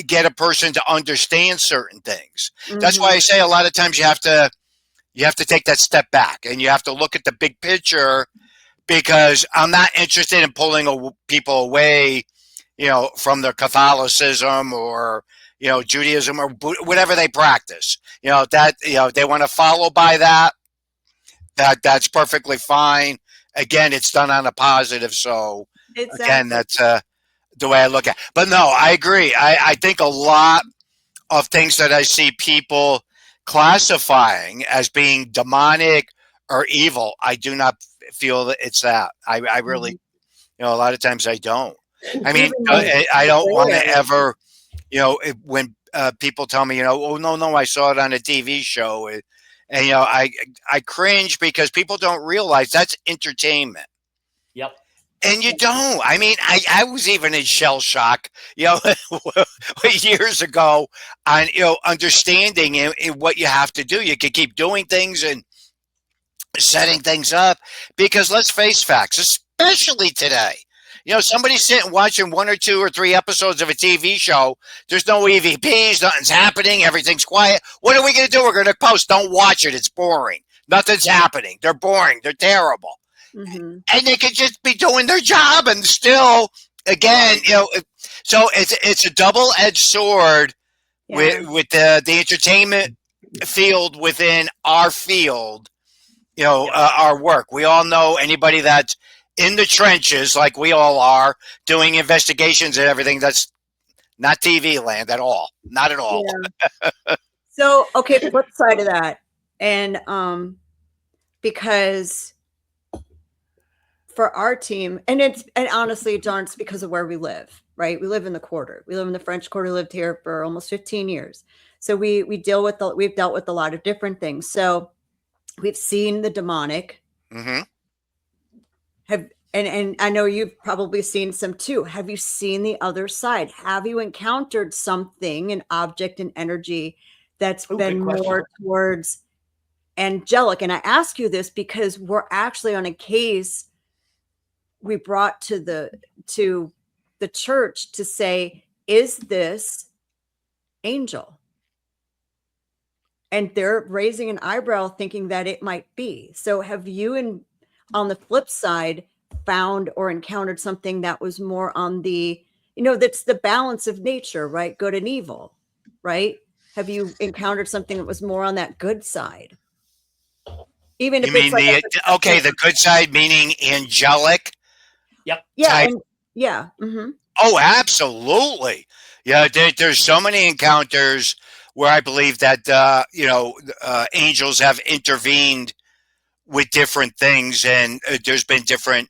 get a person to understand certain things. Mm-hmm. That's why I say a lot of times you have to take that step back and you have to look at the big picture, because I'm not interested in pulling people away, you know, from their Catholicism or, you know, Judaism or whatever they practice. You know, that, you know, they want to follow by that's perfectly fine. Again, it's done on a positive. So again, that's the way I look at it. But no, I agree. I think a lot of things that I see people classifying as being demonic or evil, I do not feel that it's that. I really, you know, a lot of times I don't. I mean, I don't want to ever, you know, when people tell me, you know, oh, no, I saw it on a TV show. And, you know, I cringe, because people don't realize that's entertainment. Yep. And you don't. I mean, I was even in shell shock, you know, years ago on, you know, understanding what you have to do. You can keep doing things and setting things up, because let's face facts, especially today. You know, somebody's sitting watching 1 or 2 or 3 episodes of a TV show. There's no EVPs, nothing's happening, everything's quiet. What are we going to do? We're going to post, don't watch it, it's boring. Nothing's happening. They're boring. They're terrible. Mm-hmm. And they could just be doing their job and still, again, you know, so it's a double-edged sword with the entertainment field within our field. You know, our work. We all know anybody that's in the trenches, like we all are, doing investigations and everything. That's not TV land at all. Not at all. Yeah. So, okay, flip side of that. And because for our team, and honestly, John, it's because of where we live, right? We live in the Quarter. We live in the French Quarter, lived here for almost 15 years. So we've dealt with a lot of different things. So we've seen the demonic. Mm-hmm. And I know you've probably seen some too. Have you seen the other side? Have you encountered something, an object, an energy that's been more towards angelic? And I ask you this because we're actually on a case we brought to the church to say, is this angel? and they're raising an eyebrow thinking that it might be. So have you, on the flip side, found or encountered something that was more on the, that's the balance of nature, right? Good and evil, right? Have you encountered something that was more on that good side? Even You if it's mean like the good side, meaning angelic? Yep. yeah, type? Oh, absolutely. Yeah, there's so many encounters where I believe that angels have intervened with different things, and there's been different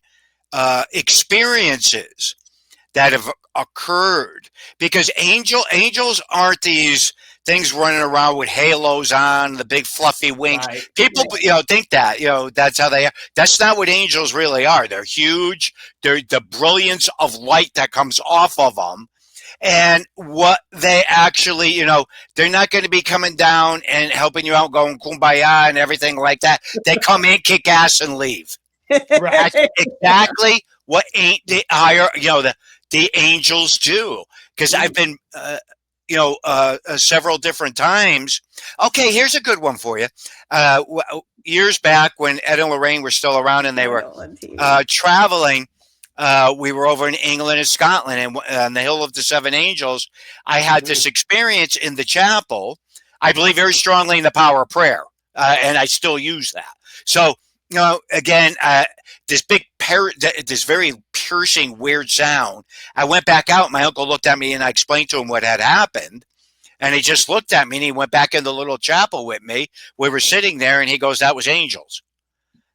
experiences that have occurred, because angels aren't these things running around with halos on, the big fluffy wings. Right. People think that that's how they are. That's not what angels really are. They're huge. They're the brilliance of light that comes off of them. And what they actually, they're not going to be coming down and helping you out, going kumbaya and everything like that. They come in, kick ass, and leave. Right. That's exactly what the angels do. Because I've been, several different times. Okay, here's a good one for you. Years back when Ed and Lorraine were still around and they were traveling, we were over in England and Scotland, and on the Hill of the Seven Angels, I had this experience in the chapel. I believe very strongly in the power of prayer, and I still use that. So, again, this very piercing, weird sound. I went back out. My uncle looked at me, and I explained to him what had happened. And he just looked at me, and he went back in the little chapel with me. We were sitting there, and he goes, "That was angels."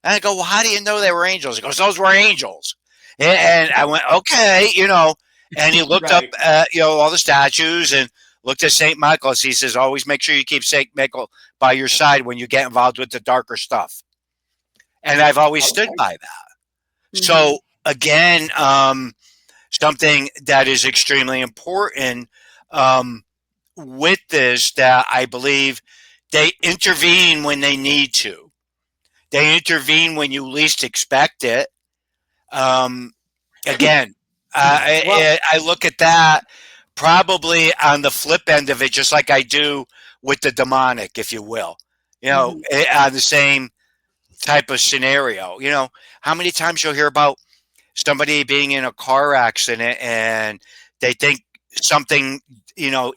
And I go, "Well, how do you know they were angels?" He goes, "Those were angels." And I went, "Okay," And he looked Right. up, all the statues and looked at St. Michael's. He says, "Always make sure you keep St. Michael by your side when you get involved with the darker stuff." And I've always stood by that. Mm-hmm. So again, something that is extremely important with this, that I believe they intervene when they need to. They intervene when you least expect it. Again, I look at that probably on the flip end of it, just like I do with the demonic, if you will. On the same type of scenario. How many times you'll hear about somebody being in a car accident and they think something,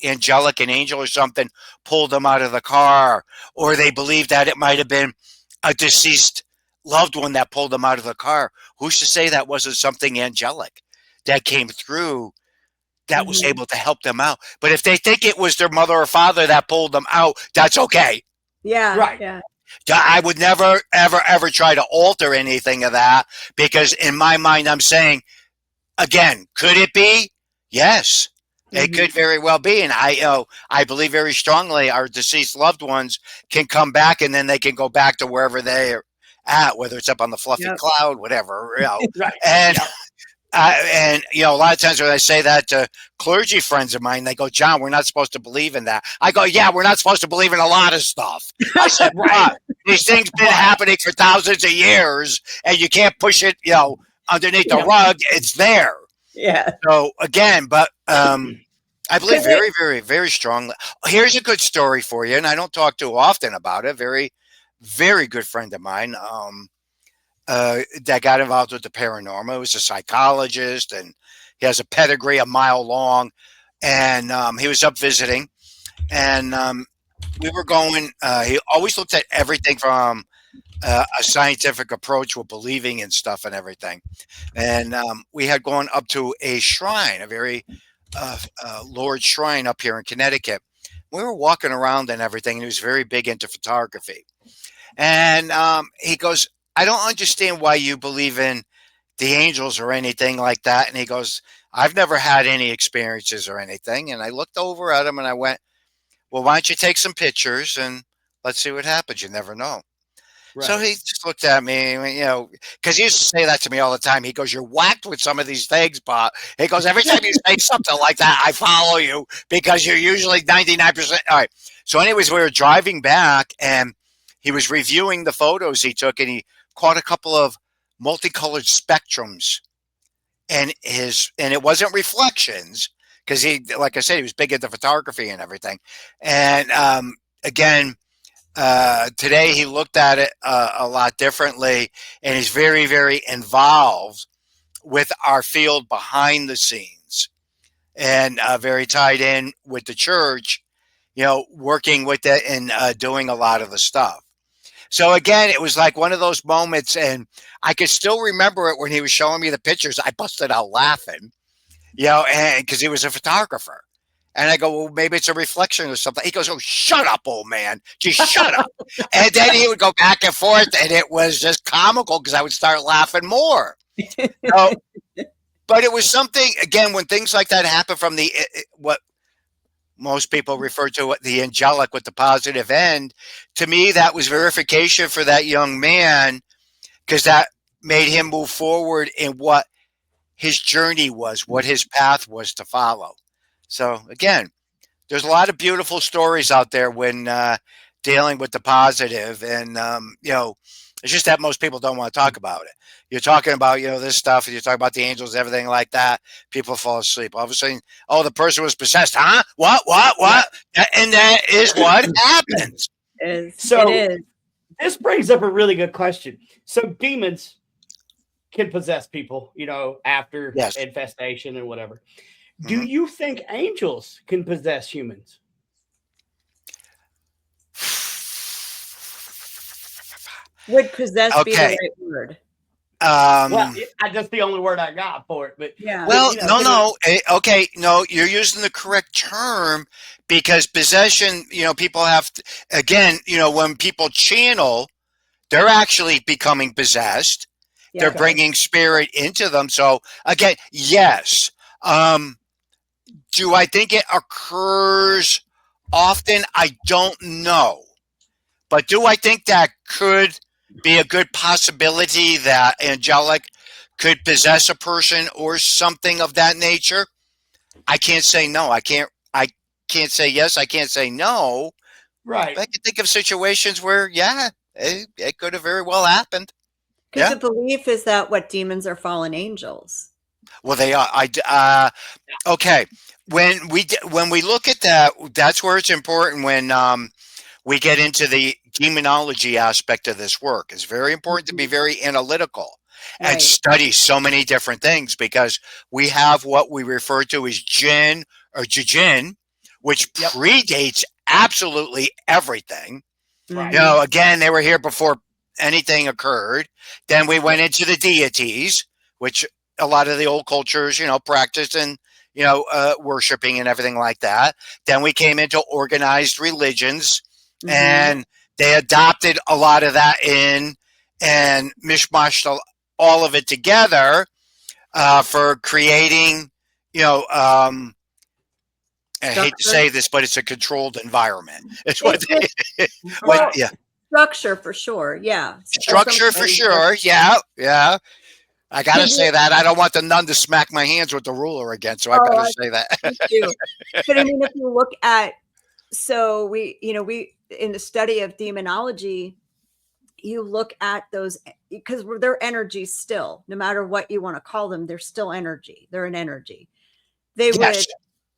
angelic, an angel or something, pulled them out of the car, or they believe that it might have been a deceased loved one that pulled them out of the car. Who's to say that wasn't something angelic that came through that was able to help them out? But if they think it was their mother or father that pulled them out, that's okay. Yeah. Right. Yeah. I would never, ever, ever try to alter anything of that, because in my mind, I'm saying, again, could it be? Yes, it could very well be. And I believe very strongly our deceased loved ones can come back, and then they can go back to wherever they're at, whether it's up on the fluffy cloud, whatever. Right. And a lot of times when I say that to clergy friends of mine, they go, "John, we're not supposed to believe in that." I go, "Yeah, we're not supposed to believe in a lot of stuff." I said, "Right, these things been happening for thousands of years, and you can't push it, underneath the rug. It's there." Yeah. So again, but I believe very, very, very strongly. Here's a good story for you, and I don't talk too often about it. Very, very good friend of mine. That got involved with the paranormal. He was a psychologist, and he has a pedigree a mile long. And he was up visiting, and we were going. He always looked at everything from a scientific approach with believing in stuff and everything. And we had gone up to a shrine, a very Lord shrine up here in Connecticut. We were walking around and everything, and he was very big into photography. And he goes, "I don't understand why you believe in the angels or anything like that." And he goes, "I've never had any experiences or anything." And I looked over at him and I went, "Well, why don't you take some pictures and let's see what happens? You never know." Right. So he just looked at me, because he used to say that to me all the time. He goes, "You're whacked with some of these things, but," he goes, "every time you say something like that, I follow you because you're usually 99%. All right. So anyways, we were driving back and he was reviewing the photos he took, and he caught a couple of multicolored spectrums, and it wasn't reflections, because he, like I said, he was big into photography and everything. And again, today he looked at it a lot differently, and is very, very involved with our field behind the scenes, and very tied in with the church, working with it and doing a lot of the stuff. So again, it was like one of those moments, and I could still remember it when he was showing me the pictures. I busted out laughing, and because he was a photographer. And I go, well, maybe it's a reflection or something. He goes, oh, shut up, old man. Just shut up. And then he would go back and forth, and it was just comical because I would start laughing more. So, but it was something, again, when things like that happen from what most people refer to the angelic with the positive end, to me, that was verification for that young man, because that made him move forward in what his journey was, what his path was to follow. So again, there's a lot of beautiful stories out there when dealing with the positive, and it's just that most people don't want to talk about it. You're talking about this stuff, and you're talking about the angels, everything like that. People fall asleep. All of a sudden, oh, the person was possessed, huh? What? And that is what happens. So it is. This brings up a really good question. So demons can possess people, after infestation and whatever. Do you think angels can possess humans? Would possess be the right word? Well, that's the only word I got for it. But yeah. Well, no. Okay, no, you're using the correct term, because possession, people have to, again, when people channel, they're actually becoming possessed. Yeah, they're bringing spirit into them. So again, yes. Do I think it occurs often? I don't know. But do I think that could be a good possibility that angelic could possess a person or something of that nature? I can't say no. I can't say yes. I can't say no. Right. But I can think of situations where, it could have very well happened. Because the belief is that demons are fallen angels. Well, they are. Okay. When we look at that, that's where it's important when we get into the demonology aspect of this work. It's very important to be very analytical and study so many different things, because we have what we refer to as jinn or jinn, which predates absolutely everything. Right. Again, they were here before anything occurred. Then we went into the deities, which a lot of the old cultures, practiced and, worshiping and everything like that. Then we came into organized religions, and they adopted a lot of that in and mishmashed all of it together for creating, I hate to say this, but it's a controlled environment. It's what structure for sure. Yeah. Structure for sure. Yeah. I got to say that. I don't want the nun to smack my hands with the ruler again, so I better say that. But I mean, if you look at, so we in the study of demonology, you look at those, because they're energy still, no matter what you want to call them, they're still energy. They're an energy. They would,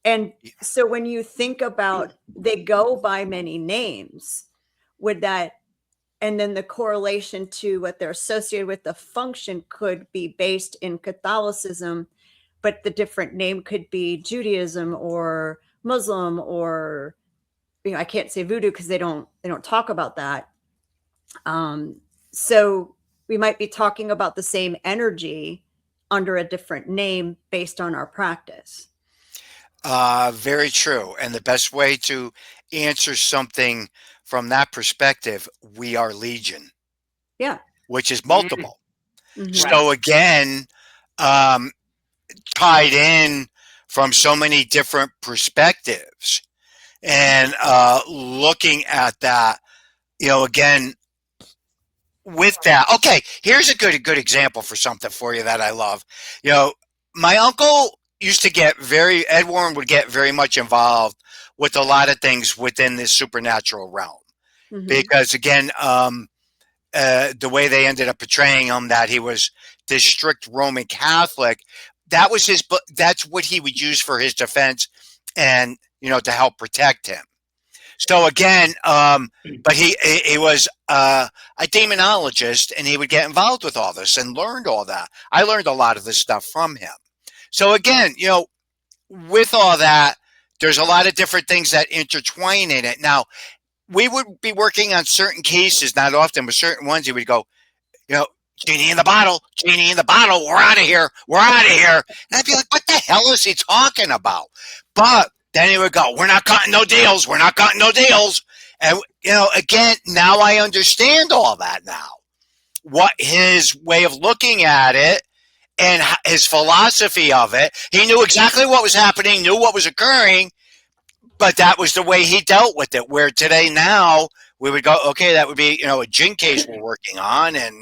and so when you think about, they go by many names, would that, and then the correlation to what they're associated with, the function could be based in Catholicism, but the different name could be Judaism or Muslim, or I can't say voodoo because they don't talk about that. So we might be talking about the same energy under a different name based on our practice. Very true. And the best way to answer something from that perspective, we are legion. Yeah. Which is multiple. So again, tied in from so many different perspectives, and looking at that, again, with that. Okay, here's a good example for something for you that I love. My uncle used to Ed Warren would get very much involved with a lot of things within this supernatural realm. Because again, the way they ended up portraying him, that he was this strict Roman Catholic, that's what he would use for his defense and, to help protect him. So again, but he was a demonologist, and he would get involved with all this and learned all that. I learned a lot of this stuff from him. So again, with all that, there's a lot of different things that intertwine in it. Now, we would be working on certain cases, not often, but certain ones. He would go, genie in the bottle, we're out of here. And I'd be like, what the hell is he talking about? But then he would go, we're not cutting no deals. And, again, now I understand all that now. What his way of looking at it and his philosophy of it. He knew exactly what was happening, knew what was occurring, but that was the way he dealt with it. Where today now we would go, okay, that would be, a gin case we're working on, and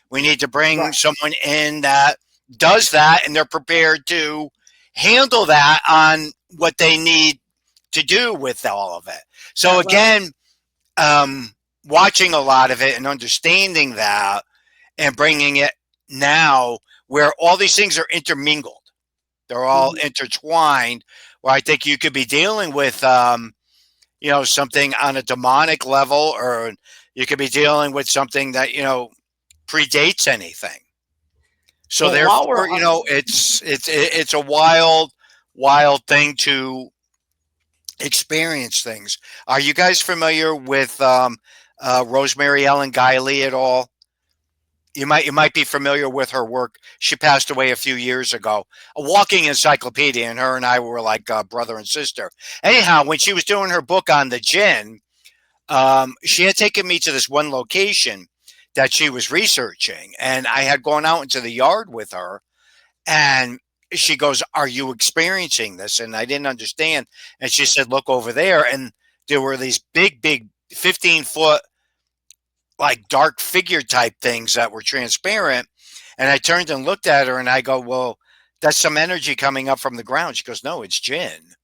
we need to bring someone in that does that, and they're prepared to handle that on what they need to do with all of it. So again, watching a lot of it and understanding that and bringing it now where all these things are intermingled. They're all intertwined, where I think you could be dealing with, something on a demonic level, or you could be dealing with something that, predates anything. So therefore, it's a wild thing to experience things. Are you guys familiar with Rosemary Ellen Guiley at all? You might be familiar with her work. She passed away a few years ago. A walking encyclopedia, and her and I were like brother and sister. Anyhow, when she was doing her book on the jinn, she had taken me to this one location that she was researching, and I had gone out into the yard with her, and she goes, "Are you experiencing this?" And I didn't understand. And she said, "Look over there." And there were these big 15-foot like dark figure type things that were transparent. And I turned and looked at her, and I go, "Well, that's some energy coming up from the ground." She goes, "No, it's jinn."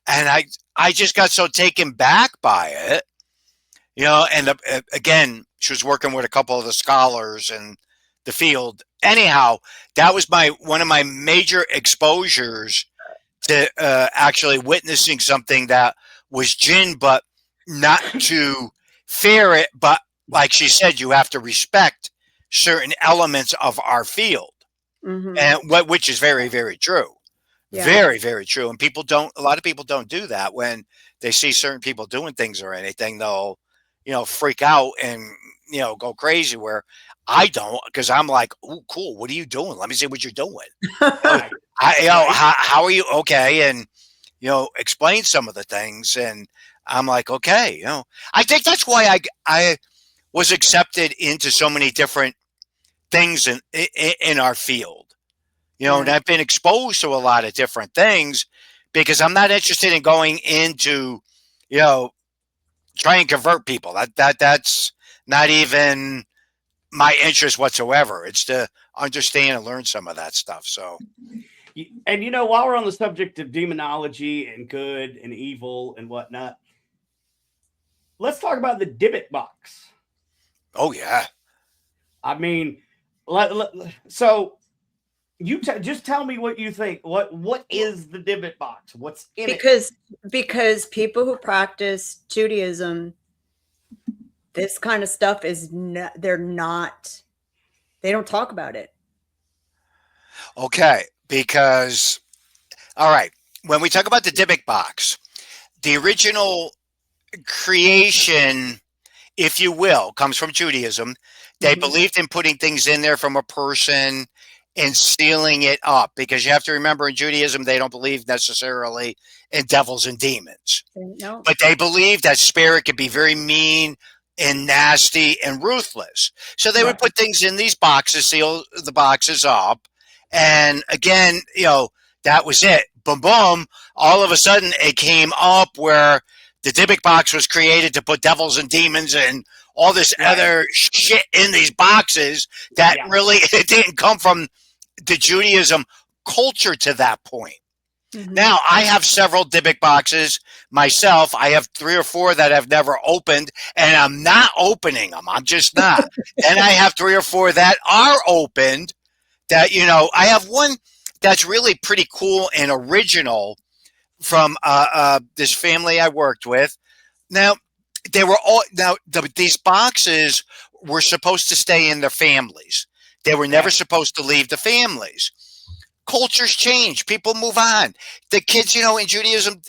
And I just got so taken back by it, and again, she was working with a couple of the scholars in the field. Anyhow, that was one of my major exposures to actually witnessing something that was jinn, but not to fear it, but like she said, you have to respect certain elements of our field, and which is very, very true. Yeah. Very, very true. And a lot of people don't do that. When they see certain people doing things or anything, they'll, freak out and, go crazy, where I don't, because I'm like, "Oh, cool. What are you doing? Let me see what you're doing." How are you? Okay. And, explain some of the things. And I'm like, okay, I think that's why I was accepted into so many different things in our field, and I've been exposed to a lot of different things, because I'm not interested in going into, try and convert people. That's not even my interest whatsoever. It's to understand and learn some of that stuff. So, and while we're on the subject of demonology and good and evil and whatnot, let's talk about the Dybbuk box. Oh yeah. I mean, so you just tell me what you think. What is the Dybbuk box? What's in it? Because people who practice Judaism, this kind of stuff is they don't talk about it. Okay, because all right, when we talk about the Dybbuk box, the original creation, if you will, comes from Judaism. They believed in putting things in there from a person and sealing it up, because you have to remember, in Judaism, they don't believe necessarily in devils and demons. No. But they believe that spirit could be very mean and nasty and ruthless. So they would put things in these boxes, seal the boxes up. And again, that was it. Boom, boom. All of a sudden, it came up where the Dybbuk box was created to put devils and demons and all this other shit in these boxes that really, it didn't come from the Judaism culture to that point. Now, I have several Dybbuk boxes myself. I have 3 or 4 that I've never opened, and I'm not opening them. I'm just not. And I have 3 or 4 that are opened that, I have one that's really pretty cool and original from this family I worked with. Now, they were all these boxes were supposed to stay in their families. They were never supposed to leave the families. Cultures change. People move on. The kids, in Judaism,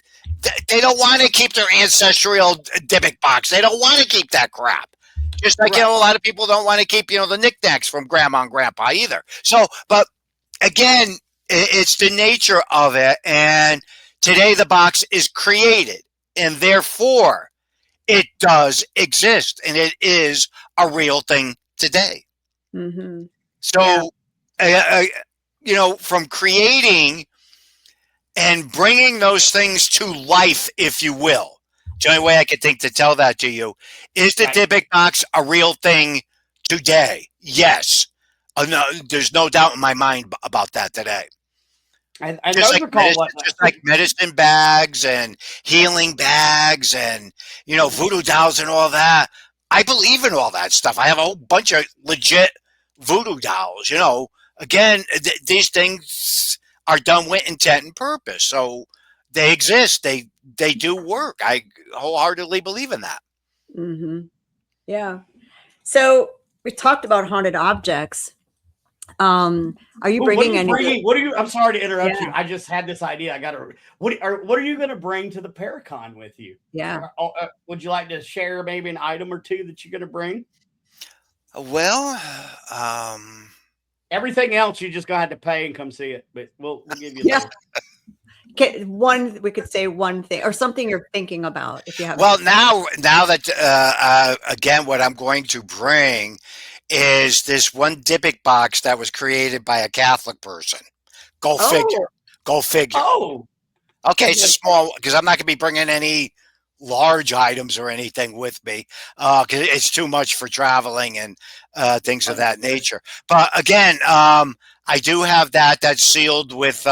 they don't want to keep their ancestral Dybbuk box. They don't want to keep that crap. Just like, a lot of people don't want to keep, the knickknacks from grandma and grandpa either. So, but again, it's the nature of it. And today the box is created, and therefore it does exist, and it is a real thing today. Mm-hmm. So, from creating and bringing those things to life, if you will, the only way I could think to tell that to you is the Dybbuk box a real thing today? Yes. No, there's no doubt in my mind about that today. And those are called just like medicine bags and healing bags and, voodoo dolls and all that. I believe in all that stuff. I have a whole bunch of legit voodoo dolls, Again, these things are done with intent and purpose. So they exist. They do work. I wholeheartedly believe in that. Mm-hmm. Yeah. So we talked about haunted objects. Are you bringing any? I'm sorry to interrupt you. I just had this idea. What are you going to bring to the Paracon with you? Yeah. Would you like to share maybe an item or two that you're going to bring? Well, everything else you just got to pay and come see it, but we'll give you we could say one thing or something you're thinking about if you have. Well, now that again, what I'm going to bring is this one Dybbuk box that was created by a Catholic person. Go figure. Go figure. Oh, okay. It's a small, because I'm not going to be bringing any large items or anything with me, because it's too much for traveling and things of that nature. But again, I do have that's sealed with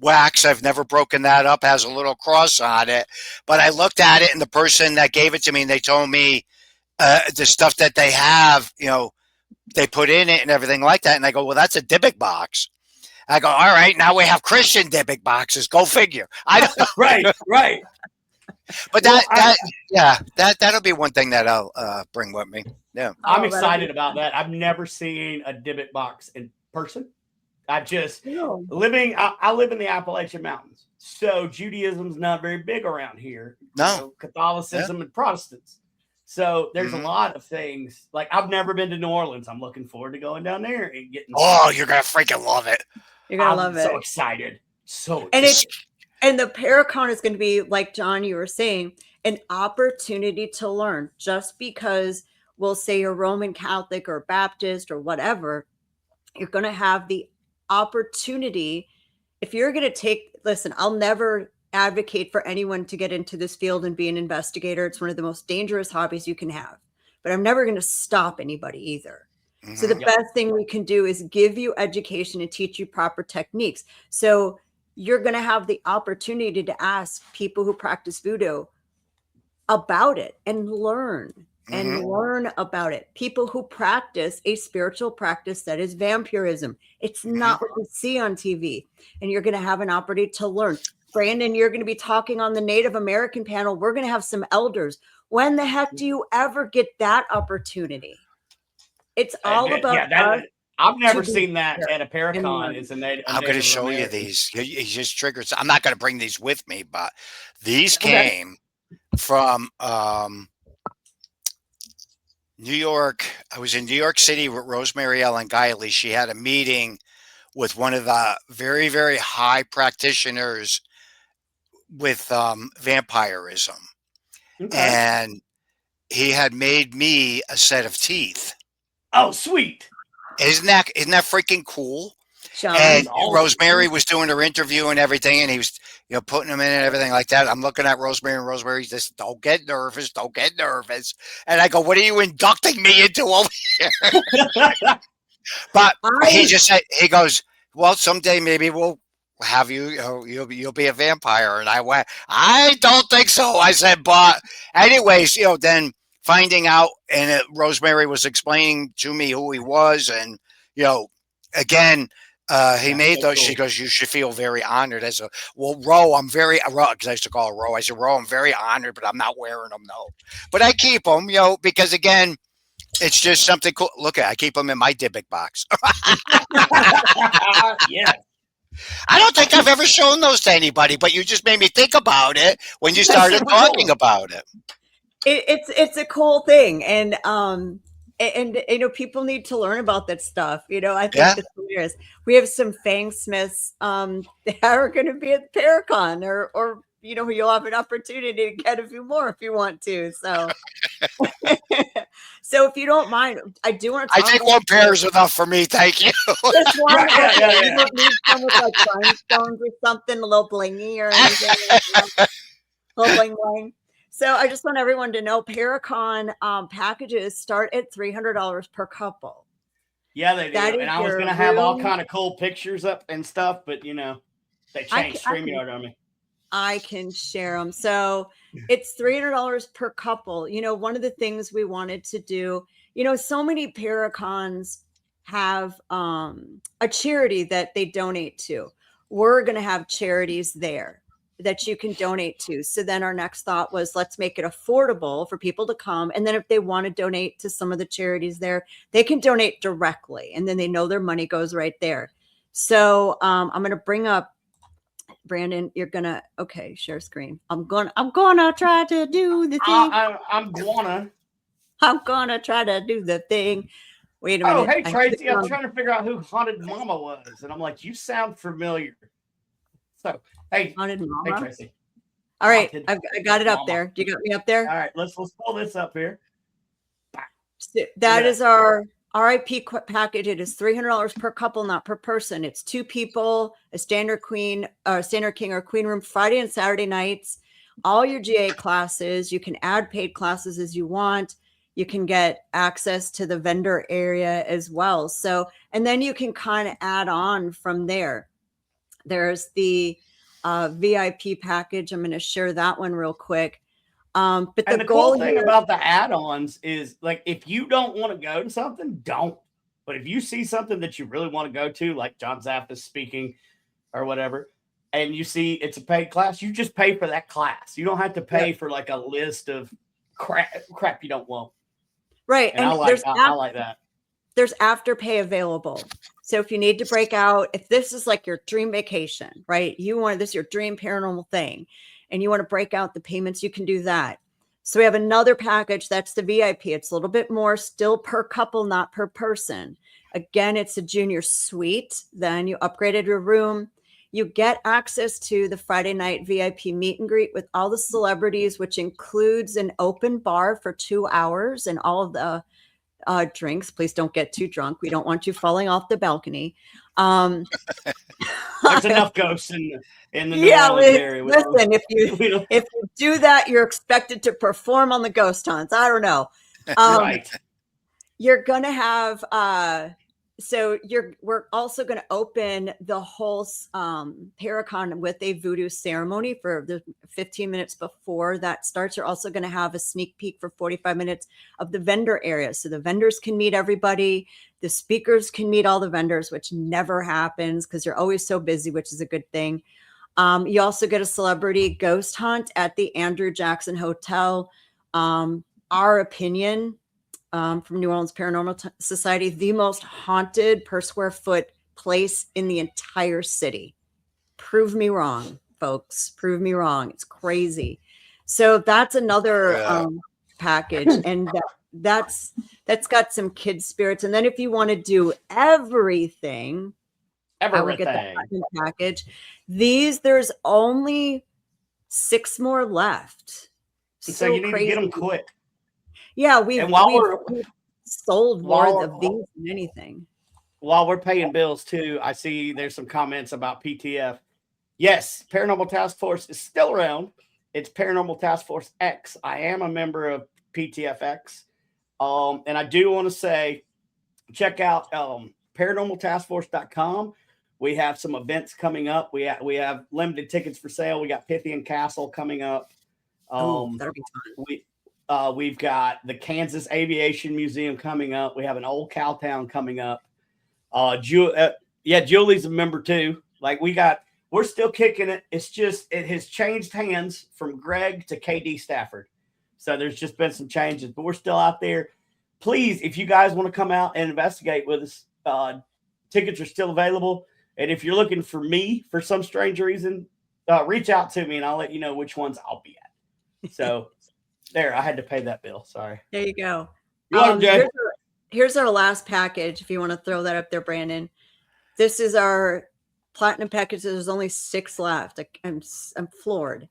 wax. I've never broken that up. Has a little cross on it. But I looked at it, and the person that gave it to me, and they told me the stuff that they have, they put in it and everything like that. And I go, well, that's a Dybbuk box. I go, all right, now we have Christian Dybbuk boxes. Go figure. I don't right. But that'll be one thing that I'll bring with me. Yeah, I'm excited about that. I've never seen a Dybbuk box in person. I live in the Appalachian Mountains, so Judaism's not very big around here. No, Catholicism and Protestants. So there's a lot of things. Like, I've never been to New Orleans. I'm looking forward to going down there and getting. Oh, you're gonna freaking love it. You're gonna love it. So excited. And the Paracon is going to be, like John, you were saying, an opportunity to learn. Just because we'll say you're Roman Catholic or Baptist or whatever, you're going to have the opportunity. If you're going to listen, I'll never advocate for anyone to get into this field and be an investigator. It's one of the most dangerous hobbies you can have. But I'm never going to stop anybody either. Mm-hmm. So the best thing we can do is give you education and teach you proper techniques. So you're going to have the opportunity to ask people who practice voodoo about it and learn about it. People who practice a spiritual practice that is vampirism. It's not what we see on TV. And you're going to have an opportunity to learn. Brandon, you're going to be talking on the Native American panel. We're going to have some elders. When the heck do you ever get that opportunity? It's all about us. I've never seen that at a Paracon. I'm going to show you these. You just triggered. I'm not going to bring these with me, but these came from New York. I was in New York City with Rosemary Ellen Guiley. She had a meeting with one of the very, very high practitioners with vampirism. Okay. And he had made me a set of teeth. Oh, sweet. Isn't that freaking cool? Sean, and Rosemary was doing her interview and everything, and he was, putting them in and everything like that. I'm looking at Rosemary, and Rosemary's just, don't get nervous. And I go, what are you inducting me into over here? But he just said, he goes, well, someday maybe we'll have you'll be a vampire. And I went, I don't think so. I said, but anyways, then finding out, and Rosemary was explaining to me who he was, and again, He That's made so those. cool. She goes, "You should feel very honored." As a Ro, I'm very because I used to call her Ro. I said, "Ro, I'm very honored, but I'm not wearing them, no." But I keep them, because again, it's just something cool. Look I keep them in my Dybbuk box. Yeah. I don't think I've ever shown those to anybody, but you just made me think about it when you That's started super talking cool. about it. It's a cool thing, and people need to learn about that stuff. I think Yeah. that's hilarious. We have some fangsmiths that are going to be at the Paracon, or you'll have an opportunity to get a few more if you want to. So so if you don't mind, I do want to I talk think about one pair is enough for me. Thank you. this one. Right, yeah, Okay, yeah, you yeah. don't need some with like rhinestones or something, a little blingy or anything. A little bling bling. So I just want everyone to know Paracon packages start at $300 per couple. Yeah, they do. That is And I was your gonna have all room. kind of cool pictures up and stuff, but they changed StreamYard on me. I can share them. So it's $300 per couple. One of the things we wanted to do, so many Paracons have a charity that they donate to. We're going to have charities there that you can donate to. So then our next thought was, let's make it affordable for people to come. And then if they want to donate to some of the charities there, they can donate directly. And then they know their money goes right there. So I'm going to bring up Brandon, you're gonna share screen. I'm gonna try to do the thing. I'm gonna try to do the thing. Wait a minute. Oh, hey Tracy, I'm trying to figure out who Haunted Mama was, and I'm like, you sound familiar. So hey, Haunted Mama. Hey Tracy. All right, I got it up there. You got me up there. All right, let's pull this up here. So that is our RIP package. It is $300 per couple, not per person. It's 2 people, a standard king or queen room, Friday and Saturday nights, all your GA classes. You can add paid classes as you want. You can get access to the vendor area as well. So, and then you can kind of add on from there. There's the VIP package. I'm going to share that one real quick. But the goal cool thing about the add-ons is, like, if you don't want to go to something, don't. But if you see something that you really want to go to, like John Zapp is speaking or whatever, and you see it's a paid class, you just pay for that class. You don't have to pay for like a list of crap you don't want. Right. And I like that. There's afterpay available. So if you need to break out, if this is like your dream vacation, right? This is your dream paranormal thing, and you want to break out the payments, you can do that. So we have another package. That's the VIP. It's a little bit more, still per couple, not per person. Again, it's a junior suite. Then you upgraded your room. You get access to the Friday night VIP meet and greet with all the celebrities, which includes an open bar for 2 hours and all of the drinks. Please don't get too drunk. We don't want you falling off the balcony. There's enough ghosts in the New Orleans area. Listen, if you do that, you're expected to perform on the ghost hunts. I don't know. Right. You're gonna have we're also going to open the whole Paracon with a voodoo ceremony for the 15 minutes before that starts. You're also going to have a sneak peek for 45 minutes of the vendor area. So the vendors can meet everybody. The speakers can meet all the vendors, which never happens because you're always so busy, which is a good thing. You also get a celebrity ghost hunt at the Andrew Jackson Hotel. Our opinion, from New Orleans Paranormal Society, the most haunted per square foot place in the entire city. Prove me wrong, folks. Prove me wrong. It's crazy. So that's another package, and that's got some kid spirits. And then if you want to do everything, I will get that package. There's only 6 more left. So you need to get them quick. Yeah, we've sold more of these than anything. While we're paying bills too, I see there's some comments about PTF. Yes, Paranormal Task Force is still around. It's Paranormal Task Force X. I am a member of PTFX. And I do want to say, check out paranormaltaskforce.com. We have some events coming up. We have limited tickets for sale. We got Pythian Castle coming up. That'll be fun. We've got the Kansas Aviation Museum coming up. We have an old Cowtown coming up. Yeah, Julie's a member too. Like we're still kicking it. It's just it has changed hands from Greg to KD Stafford. So there's just been some changes, but we're still out there. Please, if you guys want to come out and investigate with us, tickets are still available. And if you're looking for me for some strange reason, reach out to me and I'll let you know which ones I'll be at. So there, I had to pay that bill. Sorry. There you go. You want them, Here's our last package. If you want to throw that up there, Brandon. This is our platinum package. There's only 6 left. I'm floored.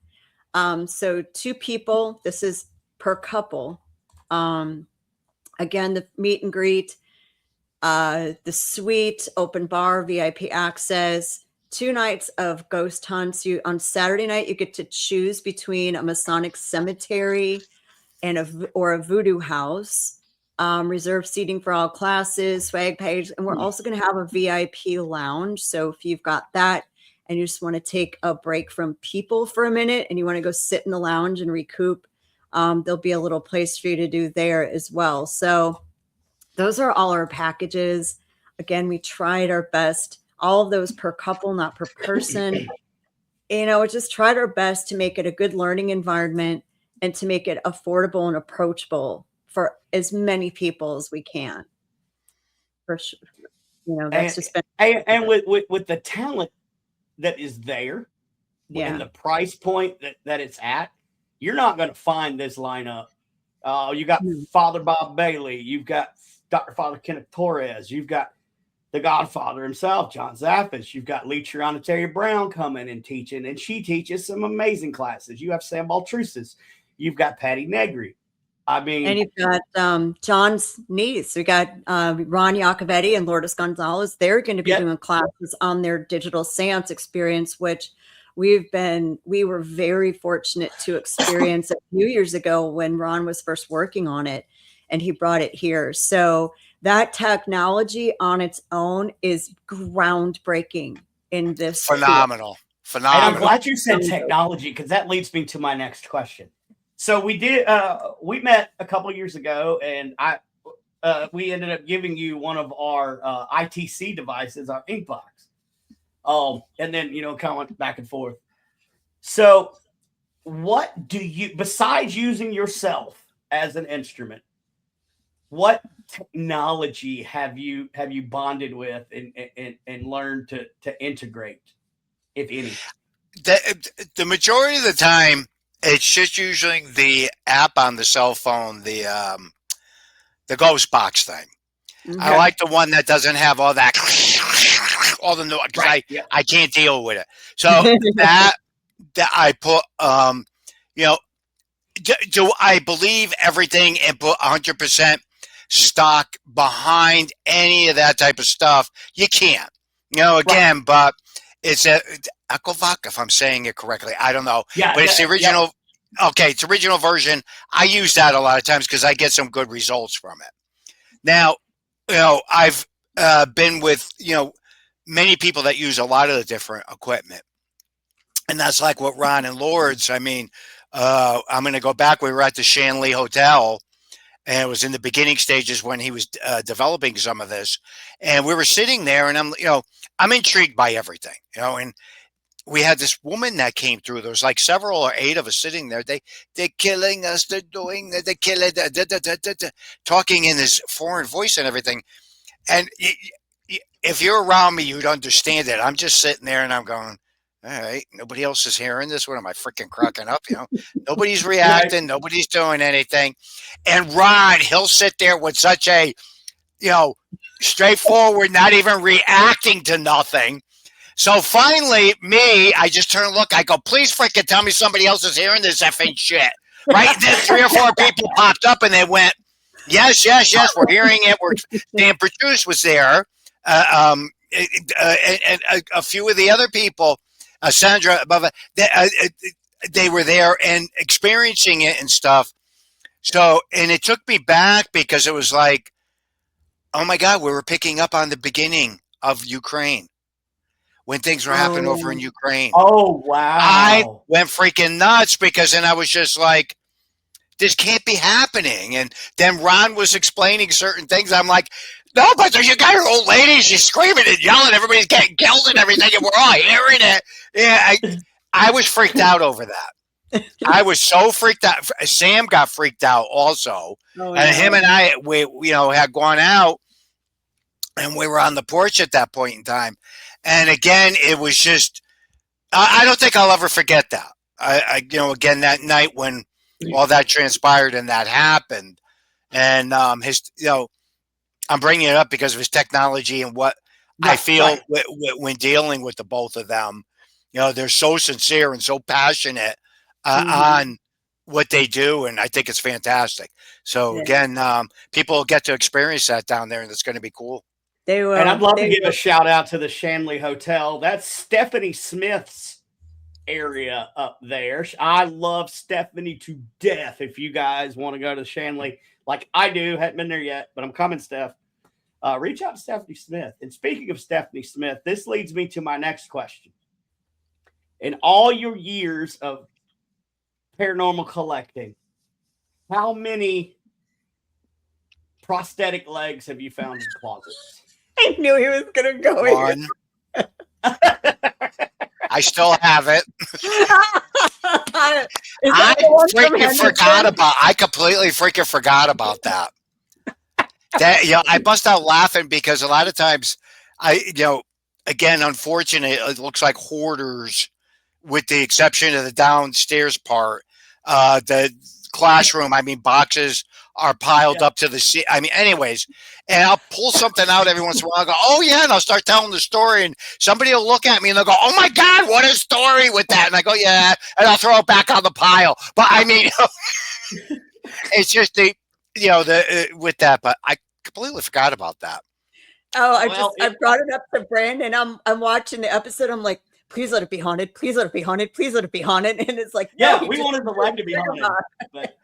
So 2 people. This is per couple. Again, the meet and greet, the suite, open bar, VIP access, 2 nights of ghost hunts. On Saturday night, you get to choose between a Masonic cemetery and a voodoo house. Reserved seating for all classes, swag page, and we're also going to have a VIP lounge. So if you've got that and you just want to take a break from people for a minute and you want to go sit in the lounge and recoup, there'll be a little place for you to do there as well. So those are all our packages. Again, we tried our best. All of those per couple, not per person. Just tried our best to make it a good learning environment and to make it affordable and approachable for as many people as we can. For sure. That's just been. And with the talent that is there, and the price point that it's at, you're not going to find this lineup. You got Father Bob Bailey, you've got Dr. Father Kenneth Torres, you've got the Godfather himself, John Zaffis, you've got Lee Triana Terry Brown coming and teaching, and she teaches some amazing classes. You have Sam Baltrusis, you've got Patty Negri. And you've got John's niece. We got Ron Iacovetti and Lourdes Gonzalez. They're going to be doing classes on their digital seance experience, which we were very fortunate to experience a few years ago when Ron was first working on it and he brought it here. So that technology on its own is groundbreaking in this. Phenomenal. And I'm glad you said technology, because that leads me to my next question. So we met a couple of years ago, and we ended up giving you one of our ITC devices, our ink box. And then, kind of went back and forth. So what do you, besides using yourself as an instrument, what technology have you bonded with and learned to integrate, if any? The majority of the time, it's just using the app on the cell phone, the ghost box thing. Okay. I like the one that doesn't have all that, all the noise, because I can't deal with it. So that I put, do I believe everything and put 100% stock behind any of that type of stuff? You can't, again, but it's Ecovac, if I'm saying it correctly. I don't know. Yeah, but it's the original. Yeah. Okay, it's the original version. I use that a lot of times because I get some good results from it. Now, I've been with, many people that use a lot of the different equipment. And that's like what Ron and Lourdes, I'm going to go back. We were at the Shanley Hotel, and it was in the beginning stages when he was developing some of this. And we were sitting there, and I'm intrigued by everything, and we had this woman that came through. There was like 7 or 8 of us sitting there. They're killing us. They're doing that. They're killing, talking in this foreign voice and everything. And if you're around me, you'd understand it. I'm just sitting there and I'm going, all right, nobody else is hearing this. What am I freaking cracking up? Nobody's reacting. Nobody's doing anything. And Ron, he'll sit there with such a, straightforward, not even reacting to nothing. So finally, I just turn and look. I go, please freaking tell me somebody else is hearing this effing shit. Right? Then 3 or 4 people popped up and they went, yes, we're hearing it. Dan Produce was there. And a few of the other people, Sandra, they were there and experiencing it and stuff. So, and it took me back because it was like, oh my God, we were picking up on the beginning of Ukraine. When things were happening over in Ukraine. Oh, wow. I went freaking nuts because then I was just like, this can't be happening. And then Ron was explaining certain things. I'm like, No, but you got your old lady. She's screaming and yelling. Everybody's getting killed and everything, and we're all hearing it. Yeah, I was freaked out over that. I was so freaked out. Sam got freaked out also, and him and I, we had gone out, and we were on the porch at that point in time. And again, it was just. I don't think I'll ever forget that. Again that night when all that transpired and that happened, and I'm bringing it up because of his technology and what I feel when dealing with the both of them. They're so sincere and so passionate on what they do, and I think it's fantastic. So again, people get to experience that down there, and it's going to be cool. They will. And I'd love to give a shout out to the Shanley Hotel. That's Stephanie Smith's area up there. I love Stephanie to death. If you guys want to go to Shanley, like I do, hadn't been there yet, but I'm coming, Steph. Reach out to Stephanie Smith. And speaking of Stephanie Smith, this leads me to my next question. In all your years of paranormal collecting, how many prosthetic legs have you found in closets? I knew he was going to go One. I still have it. I completely freaking forgot about that. I bust out laughing because a lot of times again, unfortunately, it looks like hoarders, with the exception of the downstairs part. The classroom, boxes are piled up to the sea. Anyways, and I'll pull something out every once in a while. I'll go, oh yeah, and I'll start telling the story, and somebody will look at me and they'll go, oh my God, what a story with that. And I go, yeah, and I'll throw it back on the pile. But it's just with that. But I completely forgot about that. Oh, I brought it up to Brandon. I'm watching the episode. I'm like, please let it be haunted. Please let it be haunted. Please let it be haunted. And it's like, yeah, we wanted the leg to be haunted. But...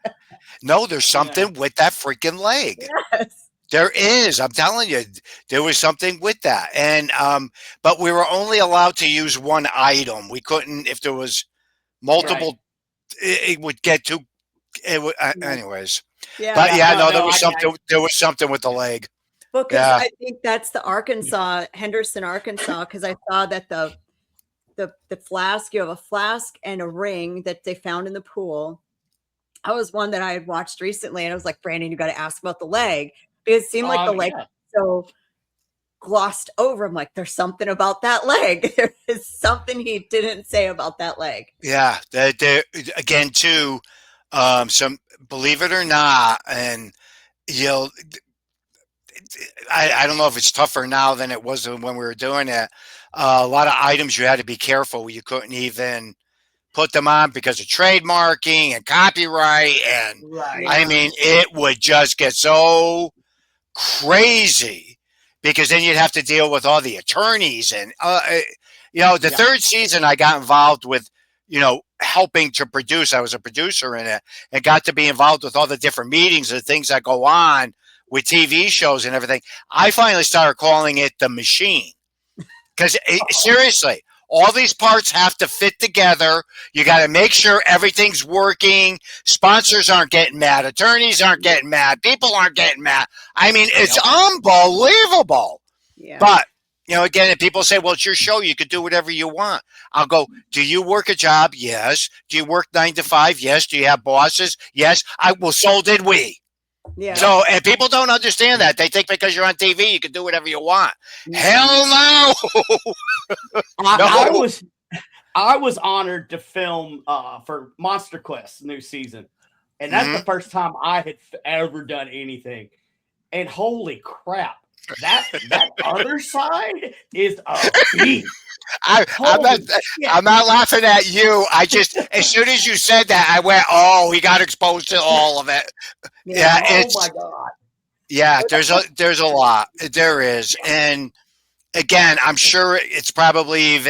No, there's something with that freaking leg. Yes. There is. I'm telling you, there was something with that. And but we were only allowed to use one item. We couldn't, if there was multiple, it would get too. Anyways. Yeah. But there was something with the leg. Well, because I think that's the Henderson, Arkansas, because I saw that the flask, you have a flask and a ring that they found in the pool. That was one that I had watched recently, and I was like, Brandon, you got to ask about the leg, because it seemed like the leg was so glossed over. I'm like, there's something about that leg. There is something he didn't say about that leg. Yeah, again too, some, believe it or not, and I don't know if it's tougher now than it was when we were doing it. A lot of items you had to be careful. You couldn't even put them on because of trademarking and copyright. And it would just get so crazy because then you'd have to deal with all the attorneys. And, the third season I got involved with, helping to produce. I was a producer in it and got to be involved with all the different meetings and things that go on with TV shows and everything. I finally started calling it the machine. Because seriously, all these parts have to fit together. You got to make sure everything's working. Sponsors aren't getting mad. Attorneys aren't getting mad. People aren't getting mad. It's unbelievable. Yeah. But, again, if people say, well, it's your show, you could do whatever you want. I'll go, do you work a job? Yes. Do you work 9 to 5? Yes. Do you have bosses? Yes. So did we. Yeah. So, and people don't understand that. They think because you're on TV, you can do whatever you want. Yeah. Hell no. I was honored to film for Monster Quest new season, and that's the first time I had ever done anything. And holy crap, that other side is a beast. I'm not laughing at you. I just, as soon as you said that, I went, oh, he got exposed to all of it. Yeah. Oh my God. Yeah. There's a lot. There is. And again, I'm sure it's probably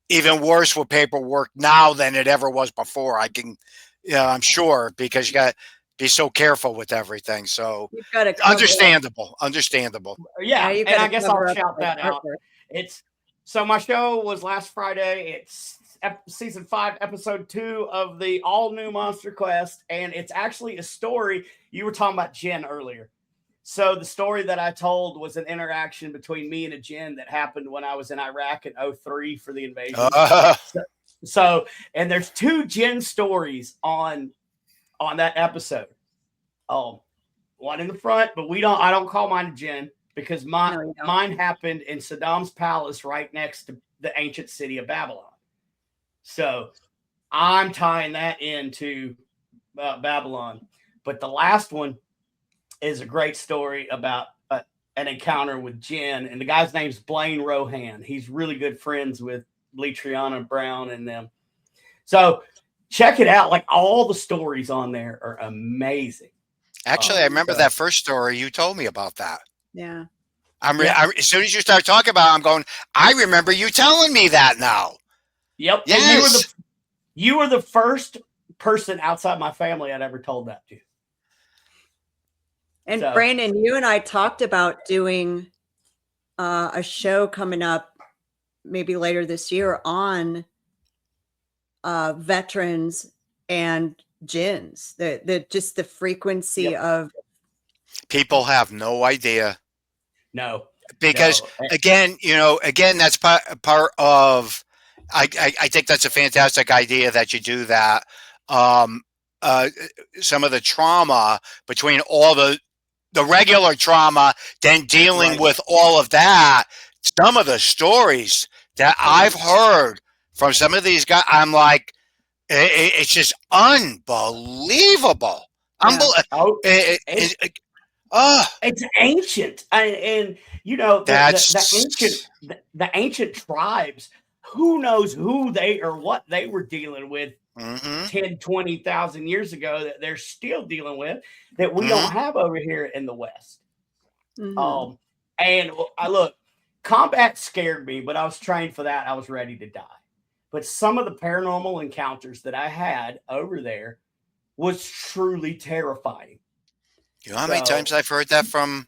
even worse with paperwork now than it ever was before. I'm sure, because you got to be so careful with everything. So understandable. Yeah. And I guess I'll shout that out. So my show was last Friday. It's season 5, episode 2 of the all new Monster Quest. And it's actually a story. You were talking about Jen earlier. So the story that I told was an interaction between me and a jinn that happened when I was in Iraq in 2003 for the invasion. So, and there's 2 jinn stories on that episode. One in the front, but I don't call mine a jinn because mine happened in Saddam's palace right next to the ancient city of Babylon. So I'm tying that into Babylon. But the last one is a great story about an encounter with jinn, and the guy's name's Blaine Rohan. He's really good friends with Letriana Brown and them. So check it out. Like, all the stories on there are amazing. Actually, I remember that first story. You told me about that. Yeah. As soon as you start talking about it, I'm going, I remember you telling me that now. Yep. Yes. You were the first person outside my family I'd ever told that to. And Brandon, you and I talked about doing a show coming up maybe later this year on veterans and jinns. Just the frequency of people have no idea. No, because again, that's part of. I think that's a fantastic idea that you do that. Some of the trauma between all the regular trauma, then dealing with all of that. Some of the stories that I've heard from some of these guys, I'm like, it's just unbelievable. It's ancient, and the ancient tribes. Who knows who they or what they were dealing with 10, 20,000 years ago that they're still dealing with that we don't have over here in the West. And look, combat scared me, but I was trained for that. I was ready to die. But some of the paranormal encounters that I had over there was truly terrifying. You know how many times I've heard that from?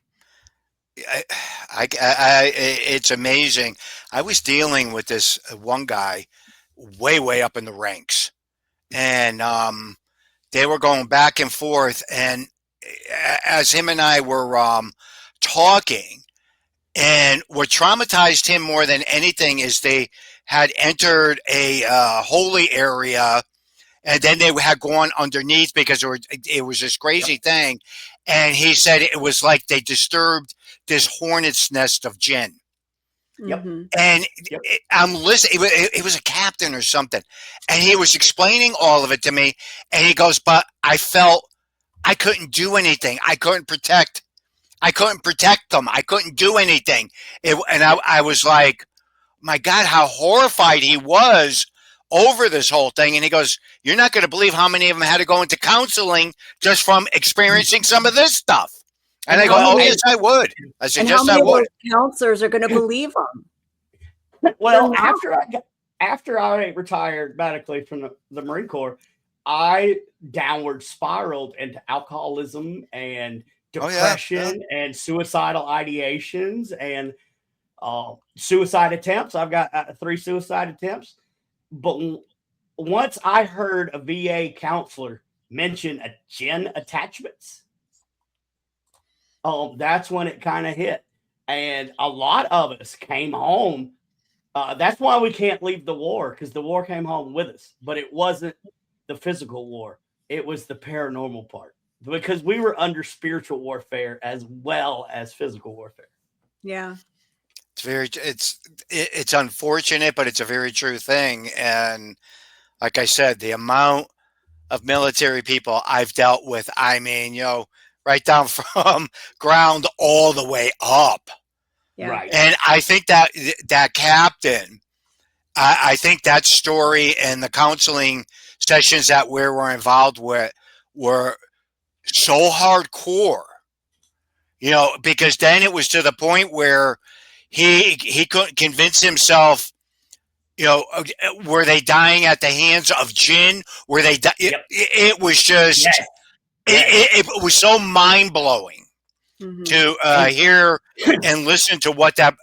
It's amazing. I was dealing with this one guy way up in the ranks, and they were going back and forth. And as him and I were talking, and what traumatized him more than anything is they had entered a holy area, and then they had gone underneath because it was this crazy thing. And he said it was like they disturbed this hornet's nest of jinn. And I'm listening. It was a captain or something, and he was explaining all of it to me. And he goes, "But I felt I couldn't do anything. I couldn't protect them. I couldn't do anything." I was like, "My God, how horrified he was over this whole thing." And he goes, "You're not going to believe how many of them had to go into counseling just from experiencing some of this stuff." And I go, "Oh, yes, I would." I said, "Yes, I would." Counselors are going to believe them. Well, after I retired medically from the Marine Corps, I downward spiraled into alcoholism and depression and suicidal ideations and suicide attempts. I've got 3 suicide attempts. But once I heard a VA counselor mention a jinn attachments, that's when it kind of hit. And a lot of us came home. That's why we can't leave the war, because the war came home with us. But it wasn't the physical war. It was the paranormal part, because we were under spiritual warfare as well as physical warfare. Yeah. It's unfortunate, but it's a very true thing. And like I said, the amount of military people I've dealt with, I mean, right down from ground all the way up. Yeah. Right. And I think that captain, I think that story and the counseling sessions that we were involved with were so hardcore, because then it was to the point where he couldn't convince himself, were they dying at the hands of jinn? Were they? It was just, it was so mind blowing to hear and listen to what that,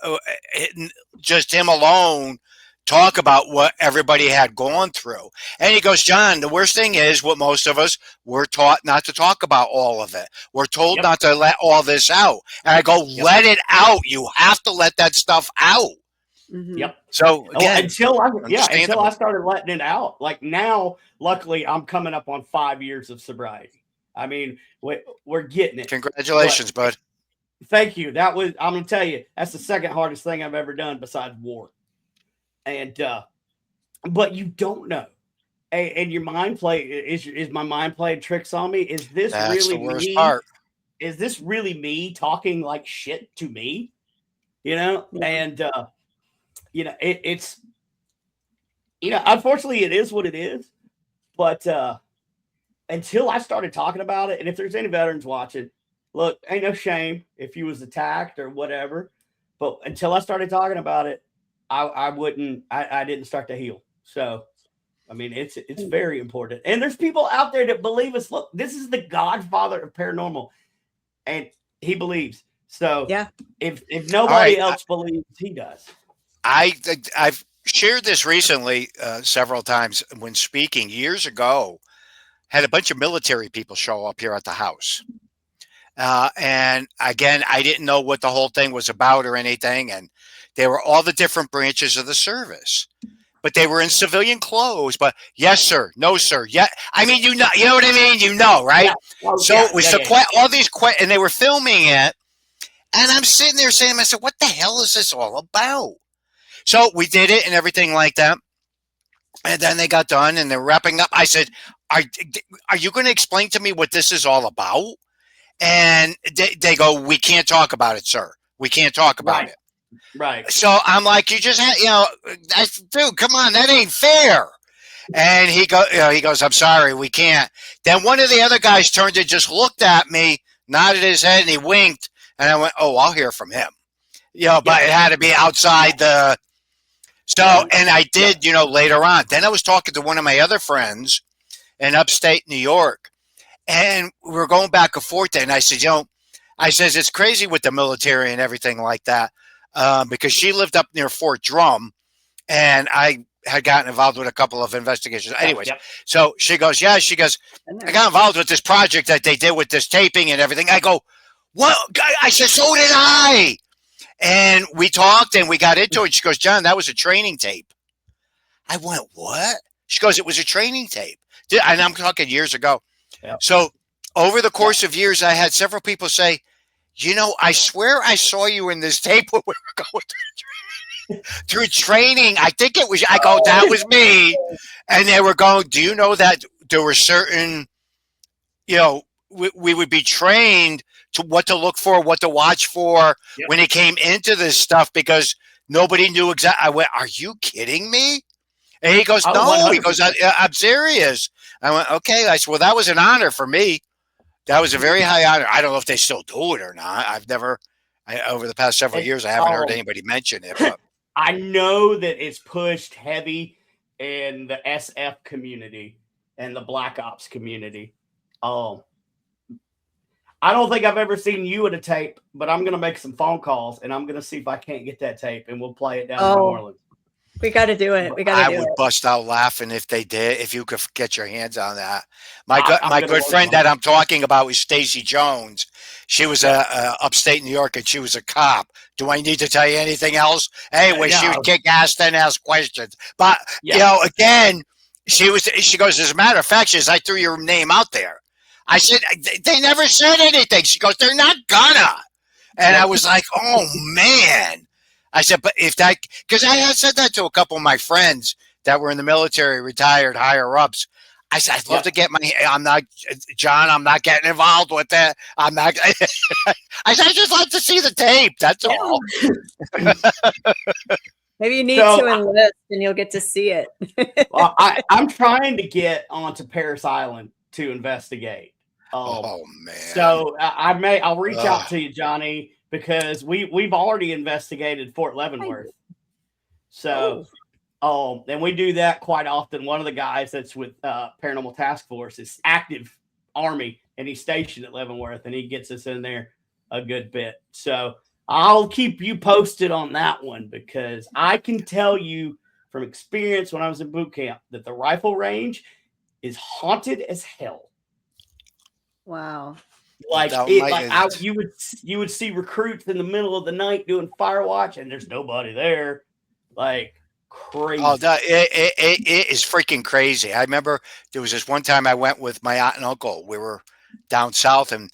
just him alone talk about what everybody had gone through. And he goes, John, the worst thing is what most of us were taught not to talk about all of it. We're told not to let all this out. And I go, let it out. You have to let that stuff out. Mm-hmm. Yep. So again, until I started letting it out. Like now, luckily, I'm coming up on 5 years of sobriety. I mean, we're getting it. Congratulations, bud. Thank you. I'm going to tell you, that's the second hardest thing I've ever done besides war. And, but you don't know. And your mind play is my mind playing tricks on me. Is this really the worst me? Part. Is this really me talking like shit to me? You know, and, you know, it's, you know, unfortunately it is what it is, but, until I started talking about it, and if there's any veterans watching, look, ain't no shame if you was attacked or whatever, but until I started talking about it, I didn't start to heal. So, I mean, it's very important. And there's people out there that believe us. Look, this is the godfather of paranormal, and he believes. So yeah, if nobody else believes, he does. I've shared this recently several times when speaking years ago. Had a bunch of military people show up here at the house. And again, I didn't know what the whole thing was about or anything. And they were all the different branches of the service, but they were in civilian clothes. But yes, sir. No, sir. Yeah. I mean, you know what I mean? You know, right? Yeah. Oh, so it was all these questions, and they were filming it. And I'm sitting there saying, I said, what the hell is this all about? So we did it and everything like that. And then they got done and they're wrapping up. I said, are you going to explain to me what this is all about? And they go, we can't talk about it, sir. We can't talk about it. Right. So I'm like, you just had, dude, come on, that ain't fair. And he goes, I'm sorry, we can't. Then one of the other guys turned and just looked at me, nodded his head, and he winked. And I went, oh, I'll hear from him. But it had to be outside the. So, and I did, later on. Then I was talking to one of my other friends in upstate New York, and we were going back and forth. And I said, it's crazy with the military and everything like that, because she lived up near Fort Drum, and I had gotten involved with a couple of investigations. Anyways, so she goes, I got involved with this project that they did with this taping and everything. I go, what? I said, so did I. And we talked and we got into it. She goes, John, that was a training tape. I went, what? She goes, it was a training tape. And I'm talking years ago. Yeah. So over the course of years, I had several people say, I swear I saw you in this tape when we were going through training. I think it was, I go, that was me. And they were going, do you know that there were certain, we would be trained to what to look for, what to watch for when it came into this stuff, because nobody knew exactly. I went, are you kidding me? And he goes, no. 100%. He goes, I'm serious. I went, okay. I said, well, that was an honor for me. That was a very high honor. I don't know if they still do it or not. Over the past several years, I haven't heard anybody mention it. But I know that it's pushed heavy in the SF community and the Black Ops community. I don't think I've ever seen you in a tape, but I'm going to make some phone calls and I'm going to see if I can't get that tape, and we'll play it down in New Orleans. We got to do it. I would bust out laughing if they did, if you could get your hands on that. My good friend that I'm talking about is Stacy Jones. She was upstate New York, and she was a cop. Do I need to tell you anything else? Anyway, she would kick ass and ask questions. But, again, she goes, as a matter of fact, I threw your name out there. I said, they never said anything. She goes, they're not gonna. And I was like, oh, man. I said, but because I had said that to a couple of my friends that were in the military, retired, higher ups. I said, I'd love to get I'm not getting involved with that. I'm not. I said, I just like to see the tape. That's all. Maybe you need to enlist and you'll get to see it. Well, I'm trying to get onto Paris Island to investigate. Oh man! So I'll reach out to you, Johnny, because we've already investigated Fort Leavenworth. So, and we do that quite often. One of the guys that's with Paranormal Task Force is active Army, and he's stationed at Leavenworth, and he gets us in there a good bit. So I'll keep you posted on that one, because I can tell you from experience when I was in boot camp that the rifle range is haunted as hell. Wow. Like you would see recruits in the middle of the night doing fire watch, and there's nobody there. Like crazy. Oh, it is freaking crazy. I remember there was this one time I went with my aunt and uncle. We were down south, and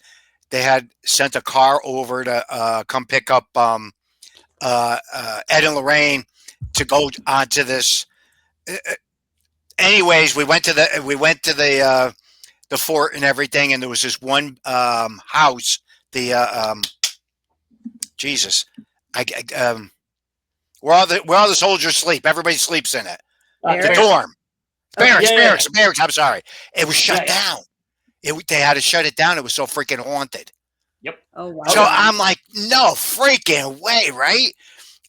they had sent a car over to come pick up Ed and Lorraine to go onto this. Anyways, we went to the fort and everything, and there was this one house. Jesus, where all the soldiers sleep. Everybody sleeps in it. The dorm, barracks. I'm sorry, it was shut down. They had to shut it down. It was so freaking haunted. Yep. Oh wow. So I'm like, no freaking way, right?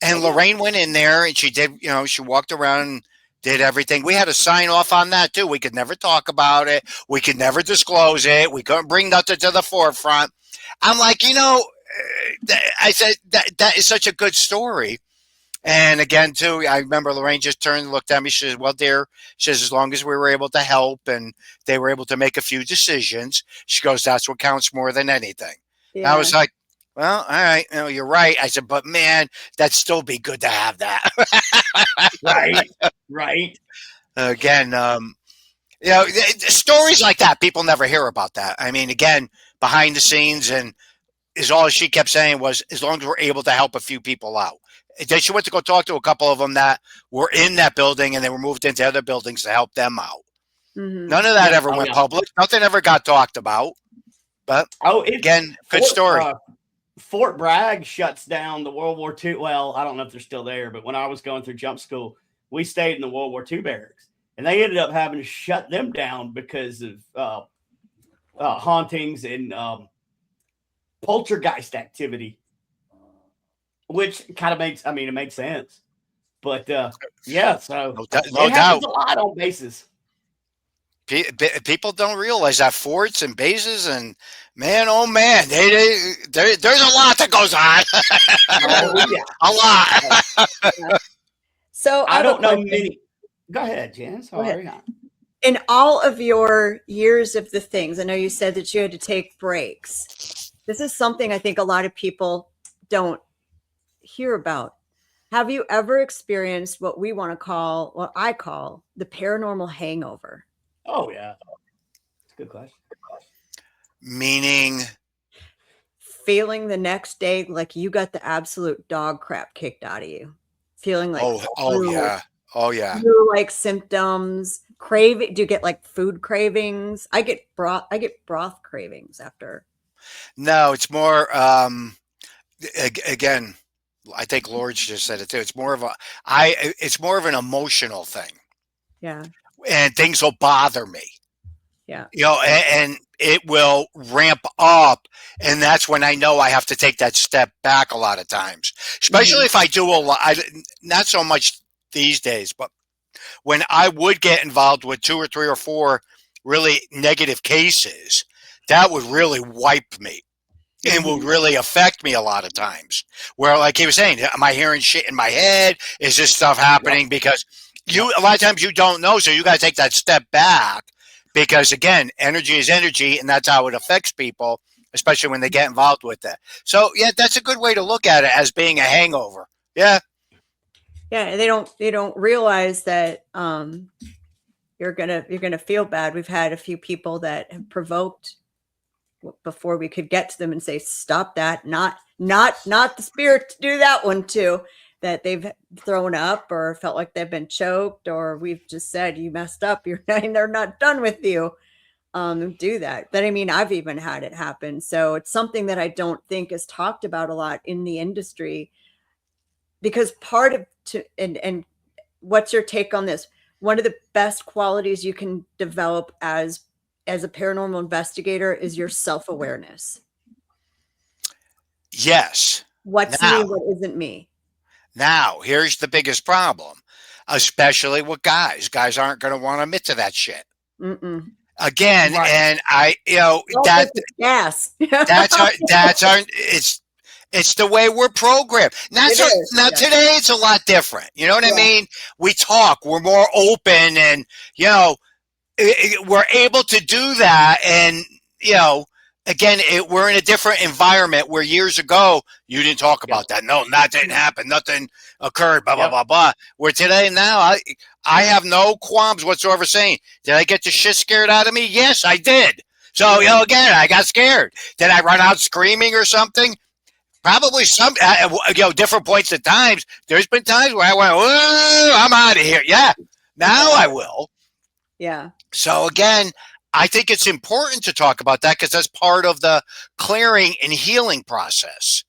And Lorraine went in there and she did, she walked around and did everything. We had to sign off on that too. We could never talk about it. We could never disclose it. We couldn't bring nothing to the forefront. I'm like, I said that is such a good story. And again, too, I remember Lorraine just turned and looked at me. She said, well, dear, she says, as long as we were able to help and they were able to make a few decisions, she goes, that's what counts more than anything. Yeah. I was like, well, all right, you're right. I said, but man, that'd still be good to have that. Right. Again, stories like that, people never hear about that. I mean, again, behind the scenes, and is all she kept saying was, as long as we're able to help a few people out. Then she went to go talk to a couple of them that were in that building, and they were moved into other buildings to help them out. Mm-hmm. None of that ever went public. Nothing ever got talked about. But again, good story. Fort Bragg shuts down the World War II. Well, I don't know if they're still there, but when I was going through jump school, we stayed in the World War II barracks, and they ended up having to shut them down because of hauntings and poltergeist activity, which kind of makes sense. But yeah, so no it happens a lot on bases. People don't realize that forts and bases, and man, oh man, there's a lot that goes on. A lot. So I don't know many. Go ahead, Jan. Sorry. In all of your years of the things, I know you said that you had to take breaks. This is something I think a lot of people don't hear about. Have you ever experienced what I call the paranormal hangover? Oh yeah, that's a good question. Meaning feeling the next day like you got the absolute dog crap kicked out of you, feeling like oh yeah, like symptoms, do you get like food cravings? I get broth cravings after. No, it's more again, I think Lord just said it too. It's more of an emotional thing. Yeah. And things will bother me. Yeah. And it will ramp up. And that's when I know I have to take that step back a lot of times, especially if I do a lot, not so much these days, but when I would get involved with 2 or 3 or 4 really negative cases, that would really wipe me and would really affect me a lot of times, where like he was saying, am I hearing shit in my head? Is this stuff happening? Because a lot of times you don't know, so you got to take that step back, because again, energy is energy, and that's how it affects people, especially when they get involved with it. So yeah, that's a good way to look at it, as being a hangover. Yeah. Yeah, they don't realize that you're gonna feel bad. We've had a few people that have provoked before we could get to them and say, stop that, not the spirit to do that one too. That they've thrown up or felt like they've been choked, or we've just said, you messed up, they're not done with you. Do that. But I mean, I've even had it happen. So it's something that I don't think is talked about a lot in the industry, because and what's your take on this? One of the best qualities you can develop as a paranormal investigator is your self-awareness. Yes. What's me? What isn't me? Now, here's the biggest problem, especially with guys. Guys aren't going to want to admit to that shit. Mm-mm. Again, right. And It's the way we're programmed. Now today it's a lot different. You know what I mean? We talk. We're more open, and we're able to do that. And again, we're in a different environment where years ago you didn't talk about that. No, that didn't happen. Nothing occurred. Blah blah blah blah. Where today now, I have no qualms whatsoever saying, did I get the shit scared out of me? Yes, I did. So again, I got scared. Did I run out screaming or something? Probably some, different points at times. There's been times where I went, "Whoa, I'm out of here." Yeah, now I will. Yeah. So again, I think it's important to talk about that because that's part of the clearing and healing process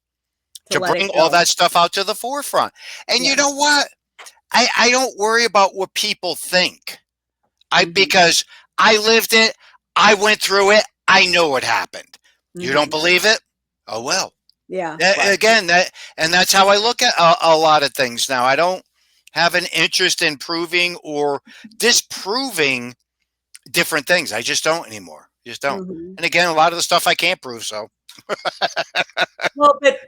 to bring all that stuff out to the forefront. And you know what? I don't worry about what people think. Because I lived it, I went through it, I know what happened. You don't believe it? Oh well. Yeah. Again, that's how I look at a lot of things now. I don't have an interest in proving or disproving different things. I just don't anymore. Just don't. And again, a lot of the stuff I can't prove. So. Well, but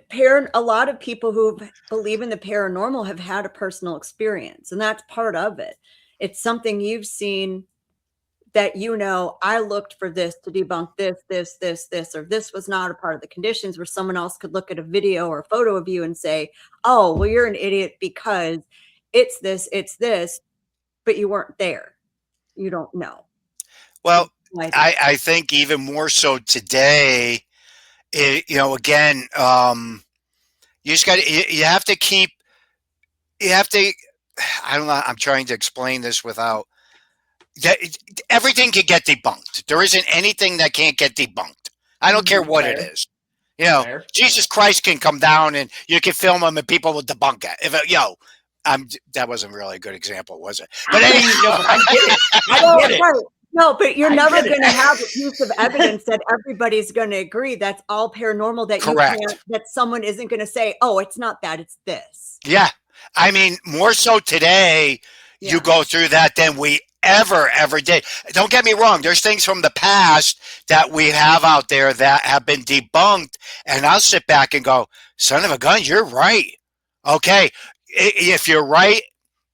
a lot of people who believe in the paranormal have had a personal experience, and that's part of it. It's something you've seen that I looked for this to debunk this, or this was not a part of the conditions, where someone else could look at a video or a photo of you and say, oh, well, you're an idiot because it's this, but you weren't there. You don't know. Well, I think even more so today, again, you just got you have to I don't know. I'm trying to explain this without that. Everything can get debunked. There isn't anything that can't get debunked. I don't care what it is. Jesus Christ can come down and you can film him and people will debunk it. That wasn't really a good example, was it? But anyway, I get it. I get it. No, but you're never going to have a piece of evidence that everybody's going to agree that's all paranormal, that that someone isn't going to say, oh, it's not that, it's this. Yeah. I mean, more so today, you go through that than we ever did. Don't get me wrong. There's things from the past that we have out there that have been debunked. And I'll sit back and go, son of a gun, you're right. Okay. If you're right,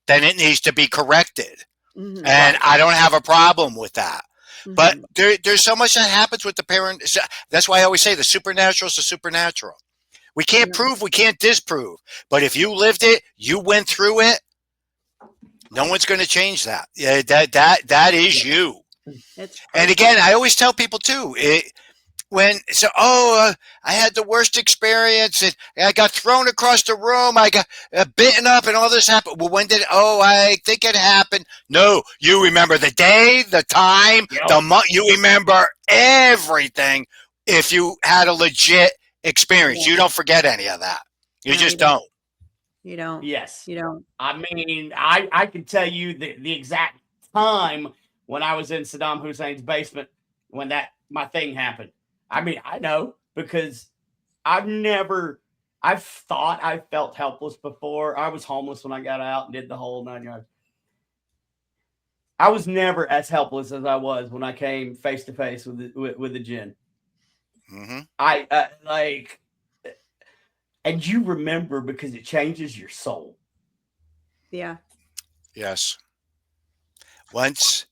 then it needs to be corrected. And I don't have a problem with that. But there's so much that happens with the parent. That's why I always say the supernatural is the supernatural. We can't prove, we can't disprove. But if you lived it, you went through it, no one's going to change that. Yeah, that is you. And again, I always tell people too, I had the worst experience and I got thrown across the room. I got bitten up and all this happened. Well, when did I think it happened. No, you remember the day, the time, the month. You remember everything if you had a legit experience. You don't forget any of that. You just don't. You don't. Yes. You don't. I mean, I can tell you the exact time when I was in Saddam Hussein's basement when my thing happened. I mean, I know because I've thought I felt helpless before. I was homeless when I got out and did the whole 9 yards. I was never as helpless as I was when I came face to face with the jinn. And you remember because it changes your soul. Yeah. Yes. Once,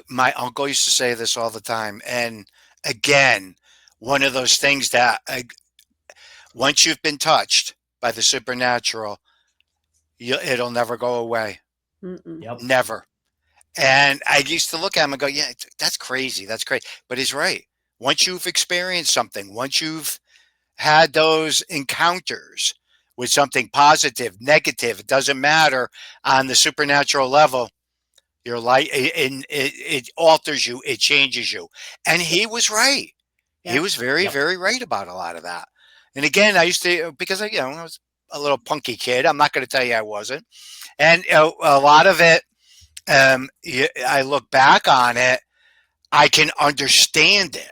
my uncle used to say this all the time, and again, one of those things that once you've been touched by the supernatural, it'll never go away. Yep. Never. And I used to look at him and go, yeah, that's crazy. That's crazy. But he's right. Once you've experienced something, once you've had those encounters with something positive, negative, it doesn't matter on the supernatural level, your life, it alters you, it changes you. And he was right. Yeah. He was very, very right about a lot of that. And again, I used to, because I was a little punky kid. I'm not going to tell you I wasn't. And a lot of it, I look back on it, I can understand it.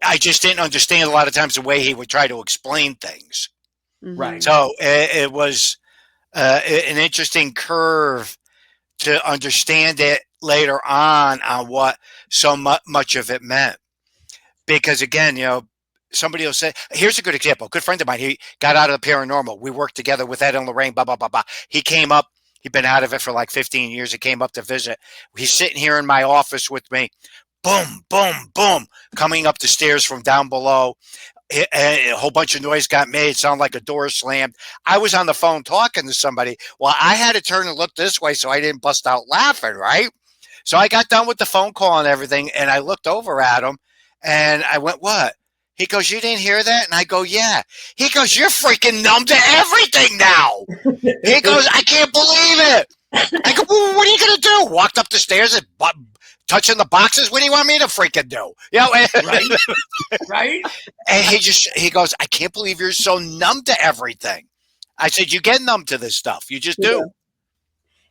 I just didn't understand a lot of times the way he would try to explain things. Right. So it was an interesting curve to understand it later on what so much of it meant. Because again, somebody will say, here's a good example. A good friend of mine, he got out of the paranormal. We worked together with Ed and Lorraine, blah, blah, blah, blah. He came up. He'd been out of it for like 15 years. He came up to visit. He's sitting here in my office with me. Boom, boom, boom, coming up the stairs from down below. A whole bunch of noise got made. It sounded like a door slammed. I was on the phone talking to somebody. Well, I had to turn and look this way so I didn't bust out laughing, right? So I got done with the phone call and everything, and I looked over at him, and I went, what? He goes, you didn't hear that? And I go, yeah. He goes, you're freaking numb to everything now. He goes, I can't believe it. I go, well, what are you going to do? Walked up the stairs and touching the boxes. What do you want me to freaking do? You know, Right. Right. and he goes, I can't believe you're so numb to everything. I said, you get numb to this stuff. You just do.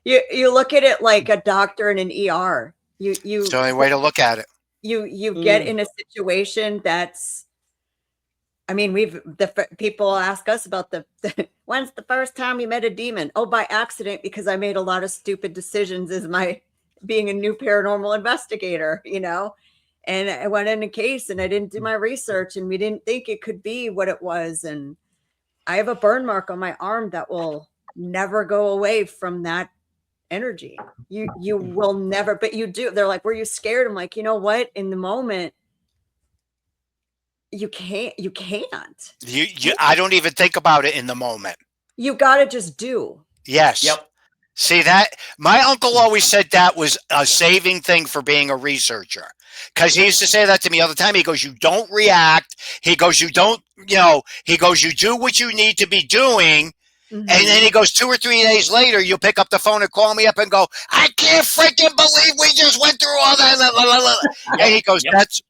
You look at it like a doctor in an ER. It's the only way to look at it. You get in a situation that's, I mean, people ask us about when's the first time you met a demon? Oh, by accident, because I made a lot of stupid decisions as my being a new paranormal investigator, you know, and I went in a case and I didn't do my research and we didn't think it could be what it was. And I have a burn mark on my arm that will never go away from that energy. You will never, but you do. They're like, were you scared? I'm like, you know what? In the moment, you can't. I don't even think about it in the moment. You got to just do. Yes. Yep. See that? My uncle always said that was a saving thing for being a researcher. Because he used to say that to me all the time. He goes, you don't react. He goes, you don't, he goes, you do what you need to be doing. Mm-hmm. And then he goes, 2 or 3 days later, you'll pick up the phone and call me up and go, I can't freaking believe we just went through all that. And he goes, that's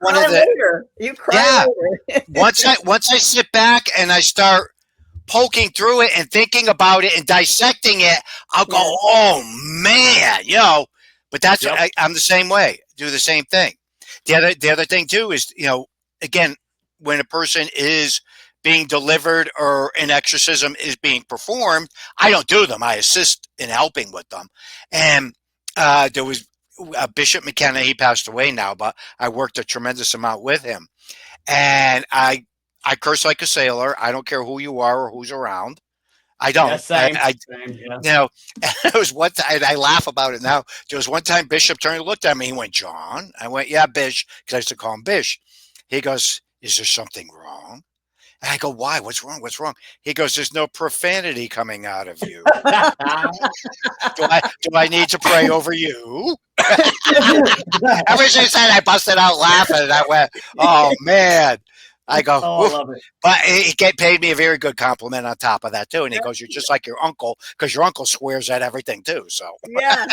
one of the. You cry later. once I sit back and I start poking through it and thinking about it and dissecting it, I'll go, oh man, but that's, I'm the same way, do the same thing. The other thing too is, again, when a person is being delivered or an exorcism is being performed, I don't do them. I assist in helping with them. And there was Bishop McKenna, he passed away now, but I worked a tremendous amount with him. And I curse like a sailor. I don't care who you are or who's around. I don't. Same. It was one time, I laugh about it now. There was one time Bishop turned and looked at me. He went, John? I went, yeah, Bish, because I used to call him Bish. He goes, is there something wrong? And I go, why? What's wrong? What's wrong? He goes, there's no profanity coming out of you. Do I need to pray over you? Ever since then, I busted out laughing. And I went, oh, man. I go, I love it. But he paid me a very good compliment on top of that, too. And he goes, you're just like your uncle, because your uncle swears at everything, too. So, yeah.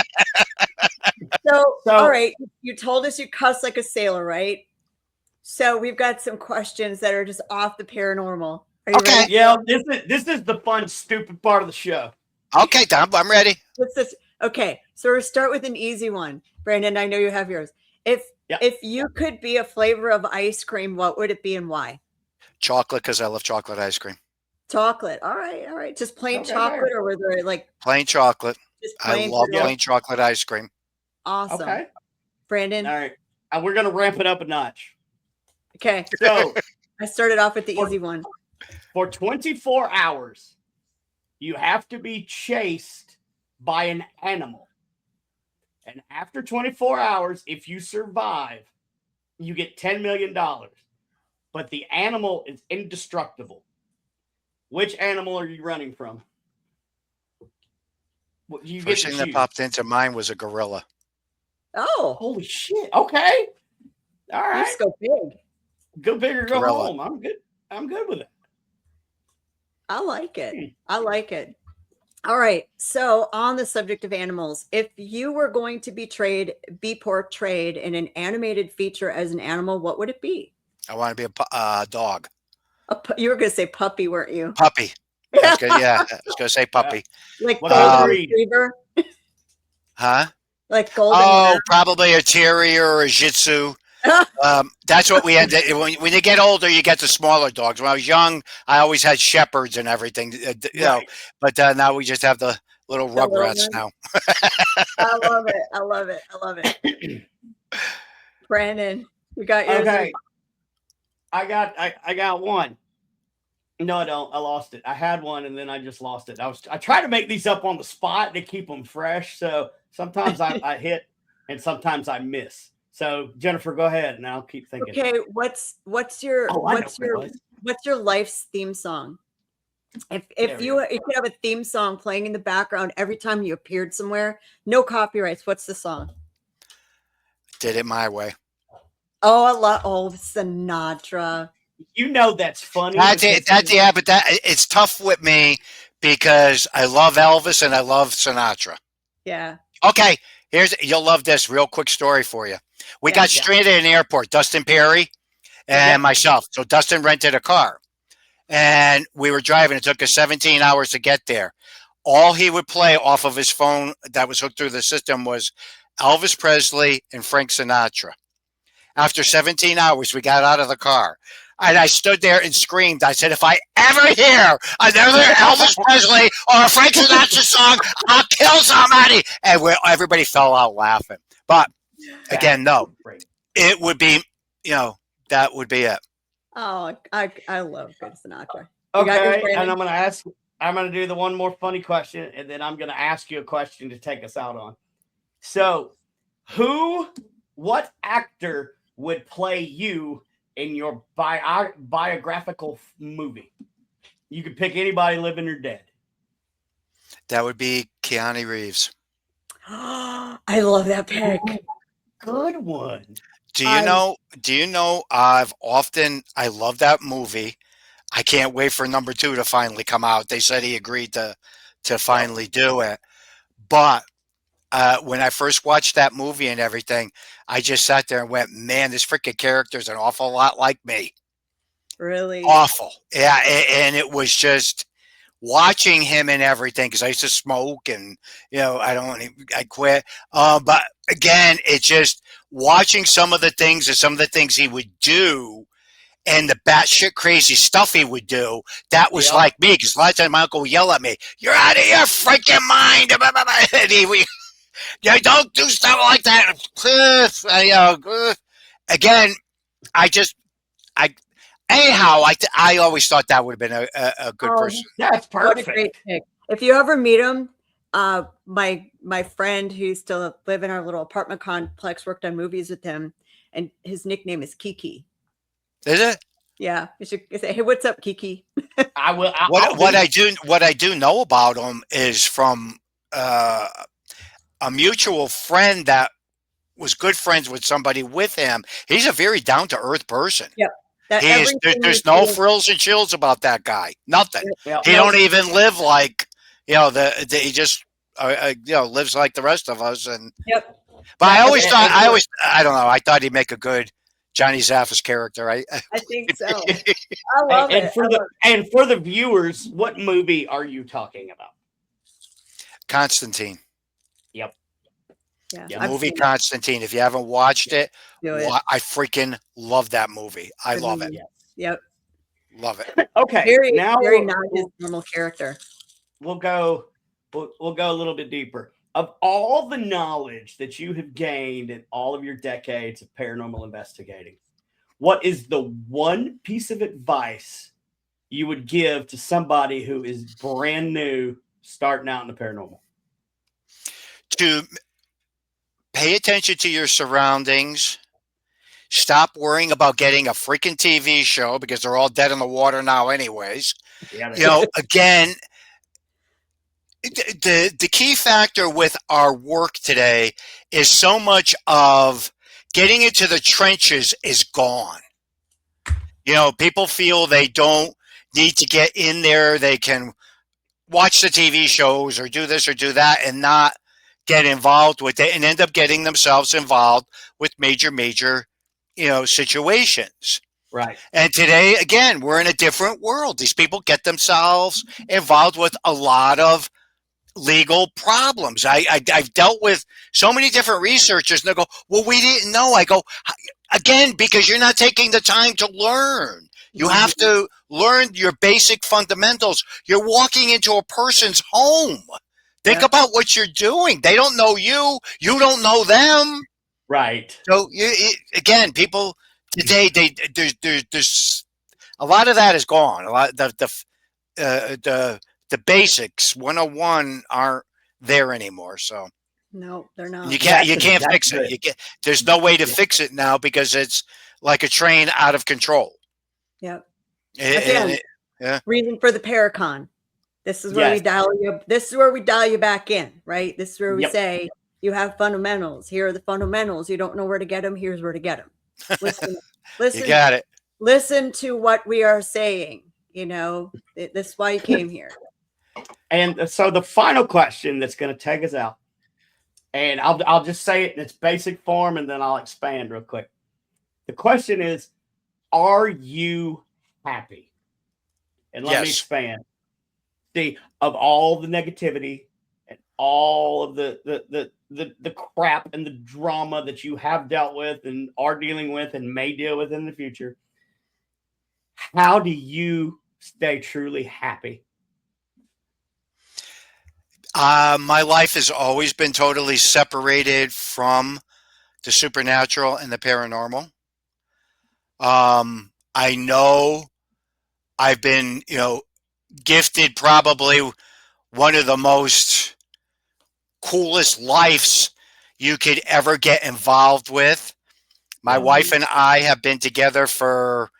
So, all right. You told us you cuss like a sailor, right? So we've got some questions that are just off the paranormal. Are you ready? Yeah, this is the fun, stupid part of the show. Okay, Tom, I'm ready. Okay, so we'll start with an easy one. Brandon, I know you have yours. If you could be a flavor of ice cream, what would it be and why? Chocolate, because I love chocolate ice cream. Chocolate. All right. Just plain chocolate, or were there like plain chocolate? I love plain chocolate ice cream. Awesome. Okay. Brandon. All right. We're gonna ramp it up a notch. Okay. So I started off with the easy one. For 24 hours, you have to be chased by an animal. And after 24 hours, if you survive, you get $10 million. But the animal is indestructible. Which animal are you running from? First thing that popped into mind was a gorilla. Oh. Holy shit. Okay. All right. Let's go big. Go big or go home. I'm good. I'm good with it. I like it. All right. So on the subject of animals, if you were going to be portrayed in an animated feature as an animal, what would it be? I want to be a dog. You were going to say puppy, weren't you? Puppy. I was going to say puppy. Like golden retriever? Huh? Like golden. Oh, probably a terrier or a Shih Tzu. That's what we ended. When you get older, you get the smaller dogs. When I was young, I always had shepherds and everything, know. But now we just have the little rugrats now. I love it. Brandon, you got yours. Okay. I got one. No, I don't. I lost it. I had one and then I just lost it. I try to make these up on the spot to keep them fresh. So sometimes I hit and sometimes I miss. So Jennifer, go ahead and I'll keep thinking. Okay, what's your what's your life's theme song? If you could have a theme song playing in the background every time you appeared somewhere, no copyrights. What's the song? Did It My Way. Oh, I love Sinatra. You know that's funny. But it's tough with me because I love Elvis and I love Sinatra. Yeah. Okay, you'll love this. Real quick story for you. We got stranded in the airport, Dustin Perry and myself. So Dustin rented a car and we were driving. It took us 17 hours to get there. All he would play off of his phone that was hooked through the system was Elvis Presley and Frank Sinatra. After 17 hours, we got out of the car. And I stood there and screamed. I said, if I ever hear another Elvis Presley or a Frank Sinatra song, I'll kill somebody. And everybody fell out laughing. But again, no, it would be, that would be it. Oh, I love good Sinatra. Okay, and I'm going to do the one more funny question, and then I'm going to ask you a question to take us out on. So, what actor would play you in your biographical movie? You could pick anybody, living or dead. That would be Keanu Reeves. I love that pick. Good one. Do you know? I love that movie. I can't wait for number 2 to finally come out. They said he agreed to finally do it. But when I first watched that movie and everything, I just sat there and went, man, this freaking character is an awful lot like me. Really? Awful. Yeah. And it was just watching him and everything, because I used to smoke and, I quit. But again, it's just watching some of the things he would do and the batshit crazy stuff he would do. That was like me, because a lot of times my uncle would yell at me, "You're out of your freaking mind." And don't do stuff like that. Again, I always thought that would have been a good person. That's perfect. What a great pick. If you ever meet him, my friend who still live in our little apartment complex worked on movies with him, and his nickname is Kiki. Is it? Yeah, you should say, "Hey, what's up, Kiki?" I will. What I do know about him is from a mutual friend that was good friends with somebody with him. He's a very down to earth person. Yep. There's no frills and chills about that guy. Nothing. He don't even live like he just lives like the rest of us. And but I don't know. I thought he'd make a good Johnny Zappas character. I think so. I love it. And for the viewers, what movie are you talking about? Constantine. Yep. Yeah. The movie Constantine. If you haven't watched it, I freaking love that movie. I love it. Yep. Love it. Okay. Very not his normal character. We'll go a little bit deeper. Of all the knowledge that you have gained in all of your decades of paranormal investigating, what is the one piece of advice you would give to somebody who is brand new starting out in the paranormal? To pay attention to your surroundings. Stop worrying about getting a freaking TV show, because they're all dead in the water now anyways. Yeah, again, the key factor with our work today is so much of getting into the trenches is gone. People feel they don't need to get in there. They can watch the TV shows or do this or do that and not get involved with it, and end up getting themselves involved with major, situations. Right. And today, again, we're in a different world. These people get themselves involved with a lot of legal problems. I've dealt with so many different researchers, and they go, "Well, we didn't know." I go, again, because you're not taking the time to learn. You have to learn your basic fundamentals. You're walking into a person's home. Think about what you're doing. They don't know you. You don't know them. Right. So, again, people today there's a lot of that is gone. A lot the basics 101 aren't there anymore. So No, they're not. you can't That's fix it. There's no way to fix it now because it's like a train out of control. Yep. And Again, reason for the Paracon. This is where we dial you. This is where we dial you back in, right? This is where we say you have fundamentals. Here are the fundamentals. You don't know where to get them. Here's where to get them. Listen. You got it. Listen to what we are saying. You know, this is why you came here. And so the final question that's going to take us out, and I'll just say it in its basic form, and then I'll expand real quick. The question is, are you happy? And let me expand. See, of all the negativity and all of the crap and the drama that you have dealt with and are dealing with and may deal with in the future, how do you stay truly happy? My life has always been totally separated from the supernatural and the paranormal. I know I've been, gifted probably one of the most coolest lives you could ever get involved with. My wife and I have been together for,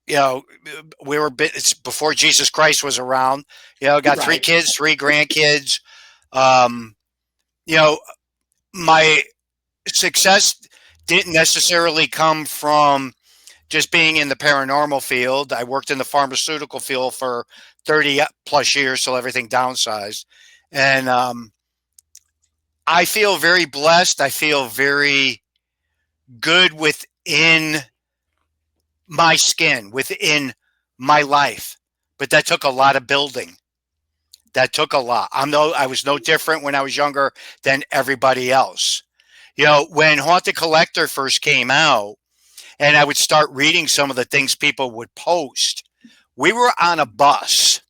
it's before Jesus Christ was around, got 3 kids, 3 grandkids. My success didn't necessarily come from just being in the paranormal field. I worked in the pharmaceutical field for 30 plus years, so everything downsized. And I feel very blessed. I feel very good within my skin, within my life. But that took a lot of building. That took a lot. I was no different when I was younger than everybody else. When Haunted Collector first came out, and I would start reading some of the things people would post, we were on a bus.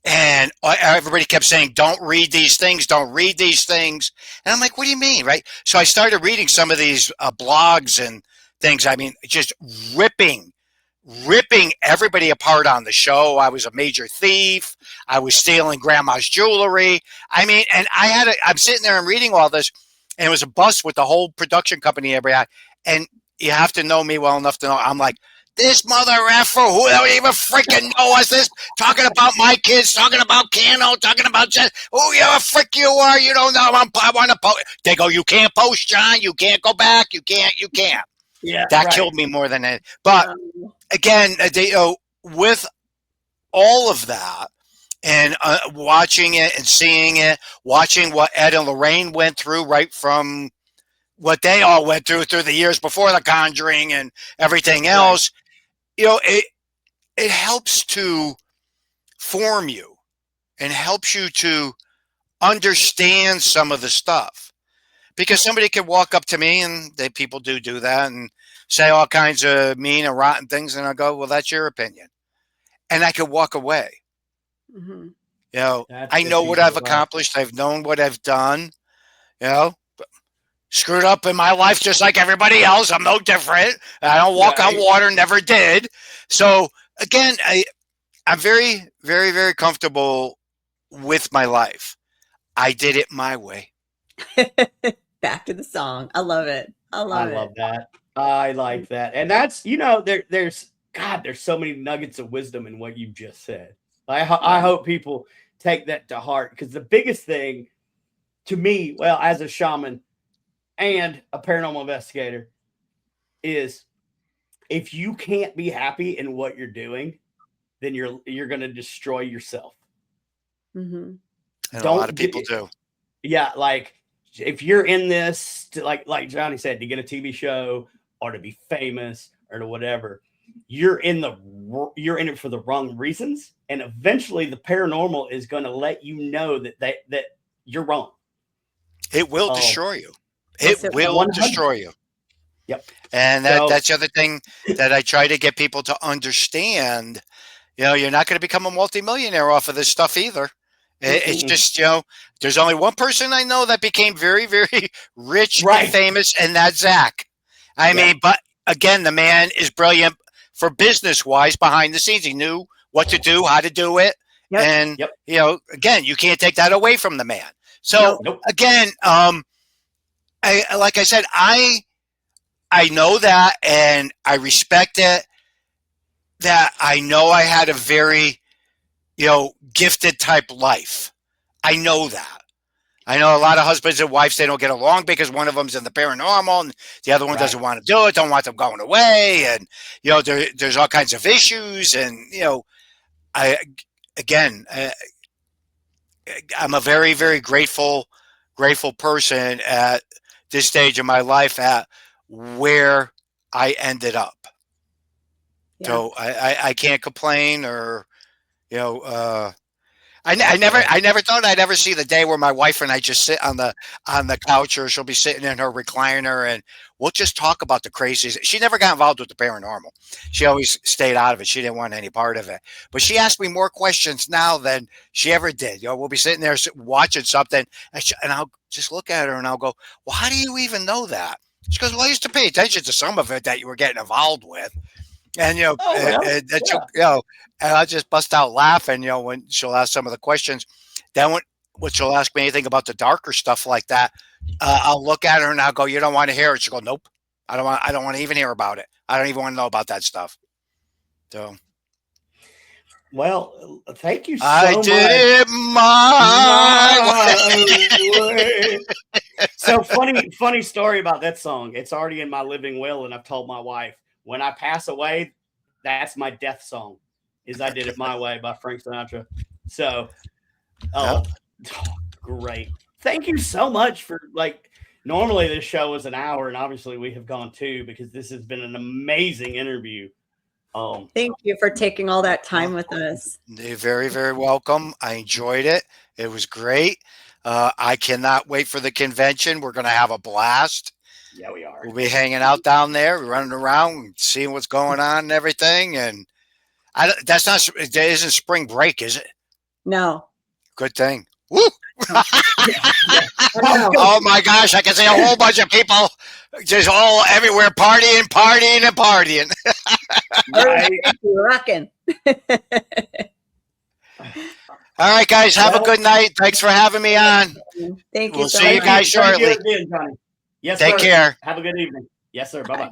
And everybody kept saying, don't read these things, don't read these things. And I'm like, what do you mean, right? So I started reading some of these blogs and things. I mean, just ripping everybody apart on the show. I was a major thief. I was stealing grandma's jewelry. I mean, and I'm sitting there and reading all this, and it was a bus with the whole production company and everybody. And you have to know me well enough to know I'm like, this mother effer who don't even freaking know us, this talking about my kids, talking about Cano, talking about Jen. Who you a frick you are? You don't know. I want to post. They go, you can't post, John. You can't go back. You can't. Yeah, that killed me more than it. But again, with all of that and watching it and seeing it, watching what Ed and Lorraine went through right from what they all went through the years before The Conjuring and everything else, it helps to form you and helps you to understand some of the stuff. Because somebody could walk up to me, and people do that, and say all kinds of mean and rotten things, and I go, well, that's your opinion. And I could walk away. Mm-hmm. I know what I've accomplished. I've known what I've done, screwed up in my life just like everybody else. I'm no different. I don't walk on water, never did. So again, I'm very, very, very comfortable with my life. I did it my way. Back to the song. I love it. I love that. I like that. And that's, there's so many nuggets of wisdom in what you just said. I hope people take that to heart, because the biggest thing to me, well, as a shaman and a paranormal investigator, is if you can't be happy in what you're doing, then you're going to destroy yourself. Mm-hmm. And a lot of people do. Yeah, like if you're in this to, like Johnny said, to get a TV show or to be famous or to whatever, you're in it for the wrong reasons, and eventually the paranormal is going to let you know that you're wrong. It will destroy you. It will 100. destroy you. Yep. And that's the other thing that I try to get people to understand. You're not going to become a multimillionaire off of this stuff either. It's just, there's only one person I know that became very, very rich and famous, and that's Zach. I mean, but again, the man is brilliant for business wise behind the scenes. He knew what to do, how to do it. Yep. And, Yep. you know, again, you can't take that away from the man. So Nope. again, like I said, I know that, and I respect it, that I know I had a very, you know, gifted type life. I know that. I know a lot of husbands and wives, they don't get along because one of them's in the paranormal and the other one doesn't want to do it, don't want them going away. And, you know, there's all kinds of issues. And, you know, I'm a very, very grateful person at this stage of my life at where I ended up. Yeah. So I can't complain, or, you know, I never thought I'd ever see the day where my wife and I just sit on the couch, or she'll be sitting in her recliner and we'll just talk about the crazies. She never got involved with the paranormal. She always stayed out of it. She didn't want any part of it. But she asks me more questions now than she ever did. You know, we'll be sitting there watching something, and I'll just look at her and I'll go, "Well, how do you even know that?" She goes, "Well, I used to pay attention to some of it that you were getting involved with." And, you know, you know, and I just bust out laughing, you know, when she'll ask some of the questions. Then when she'll ask me anything about the darker stuff like that, I'll look at her and I'll go, "You don't want to hear it?" She'll go, "Nope, I don't want to even hear about it. I don't even want to know about that stuff." So, well, thank you so I much. did it my way. So funny story about that song. It's already in my living will, and I've told my wife, when I pass away, that's my death song, is "I Did It My Way" by Frank Sinatra. So, great. Thank you so much for, like, normally this show is an hour, and obviously we have gone 2 because this has been an amazing interview. Thank you for taking all that time with us. You're very, very welcome. I enjoyed it. It was great. I cannot wait for the convention. We're going to have a blast. Yeah, we are. We'll be hanging out down there, running around, seeing what's going on and everything. And it isn't spring break, is it? No. Good thing. Woo! Oh my gosh, I can see a whole bunch of people just all everywhere partying. Right. Rocking. All right, guys, have a good night. Thanks for having me on. Thank you. We'll see you guys shortly. Again, Johnny. Yes, Take sir. care. Have a good evening. Yes, sir. Bye-bye.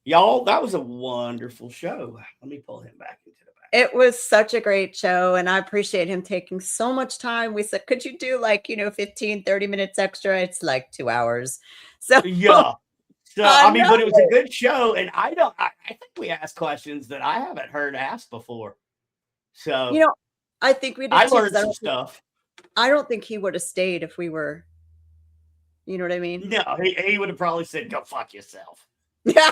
Y'all, that was a wonderful show. Let me pull him back into the back. It was such a great show, and I appreciate him taking so much time. We said, could you do 15, 30 minutes extra? It's like 2 hours. So yeah. So I mean, but it was a good show, and I think we asked questions that I haven't heard asked before. So, you know, I think we did. I learned some stuff. I don't think he would have stayed if we were, you know what I mean? No, he would have probably said, "Go fuck yourself." Yeah.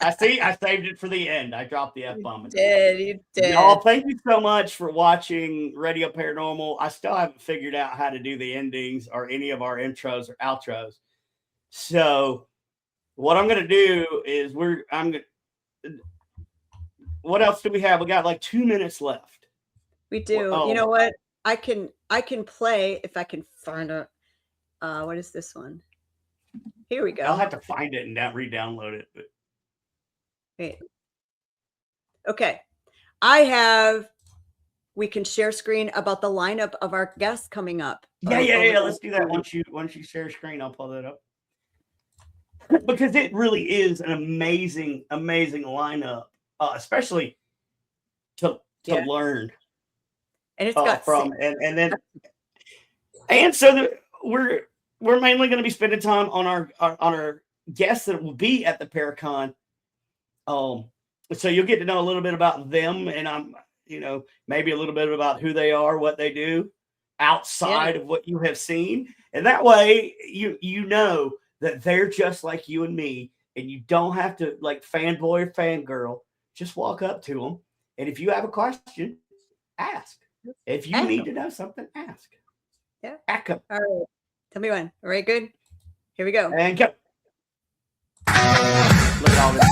I saved it for the end. I dropped the F-bomb. You did. Y'all, thank you so much for watching Radio Paranormal. I still haven't figured out how to do the endings or any of our intros or outros. So what I'm going to do is what else do we have? We got like 2 minutes left. We do. You know what? I can play if I can find a, what is this one? Here we go. I'll have to find it and re-download it. But. Wait. Okay. We can share screen about the lineup of our guests coming up. Yeah. Let's do that. Once you share screen, I'll pull that up. Because it really is an amazing lineup, especially to learn. And it's got from and so we're mainly going to be spending time on our guests that will be at the Paracon. So you'll get to know a little bit about them, and maybe a little bit about who they are, what they do outside of what you have seen, and that way you know that they're just like you and me, and you don't have to like fanboy or fangirl. Just walk up to them, and if you have a question, ask. If you need to know something, ask. Yeah. Ask them. All right. Tell me when. All right, good. Here we go. And go. Look at all this.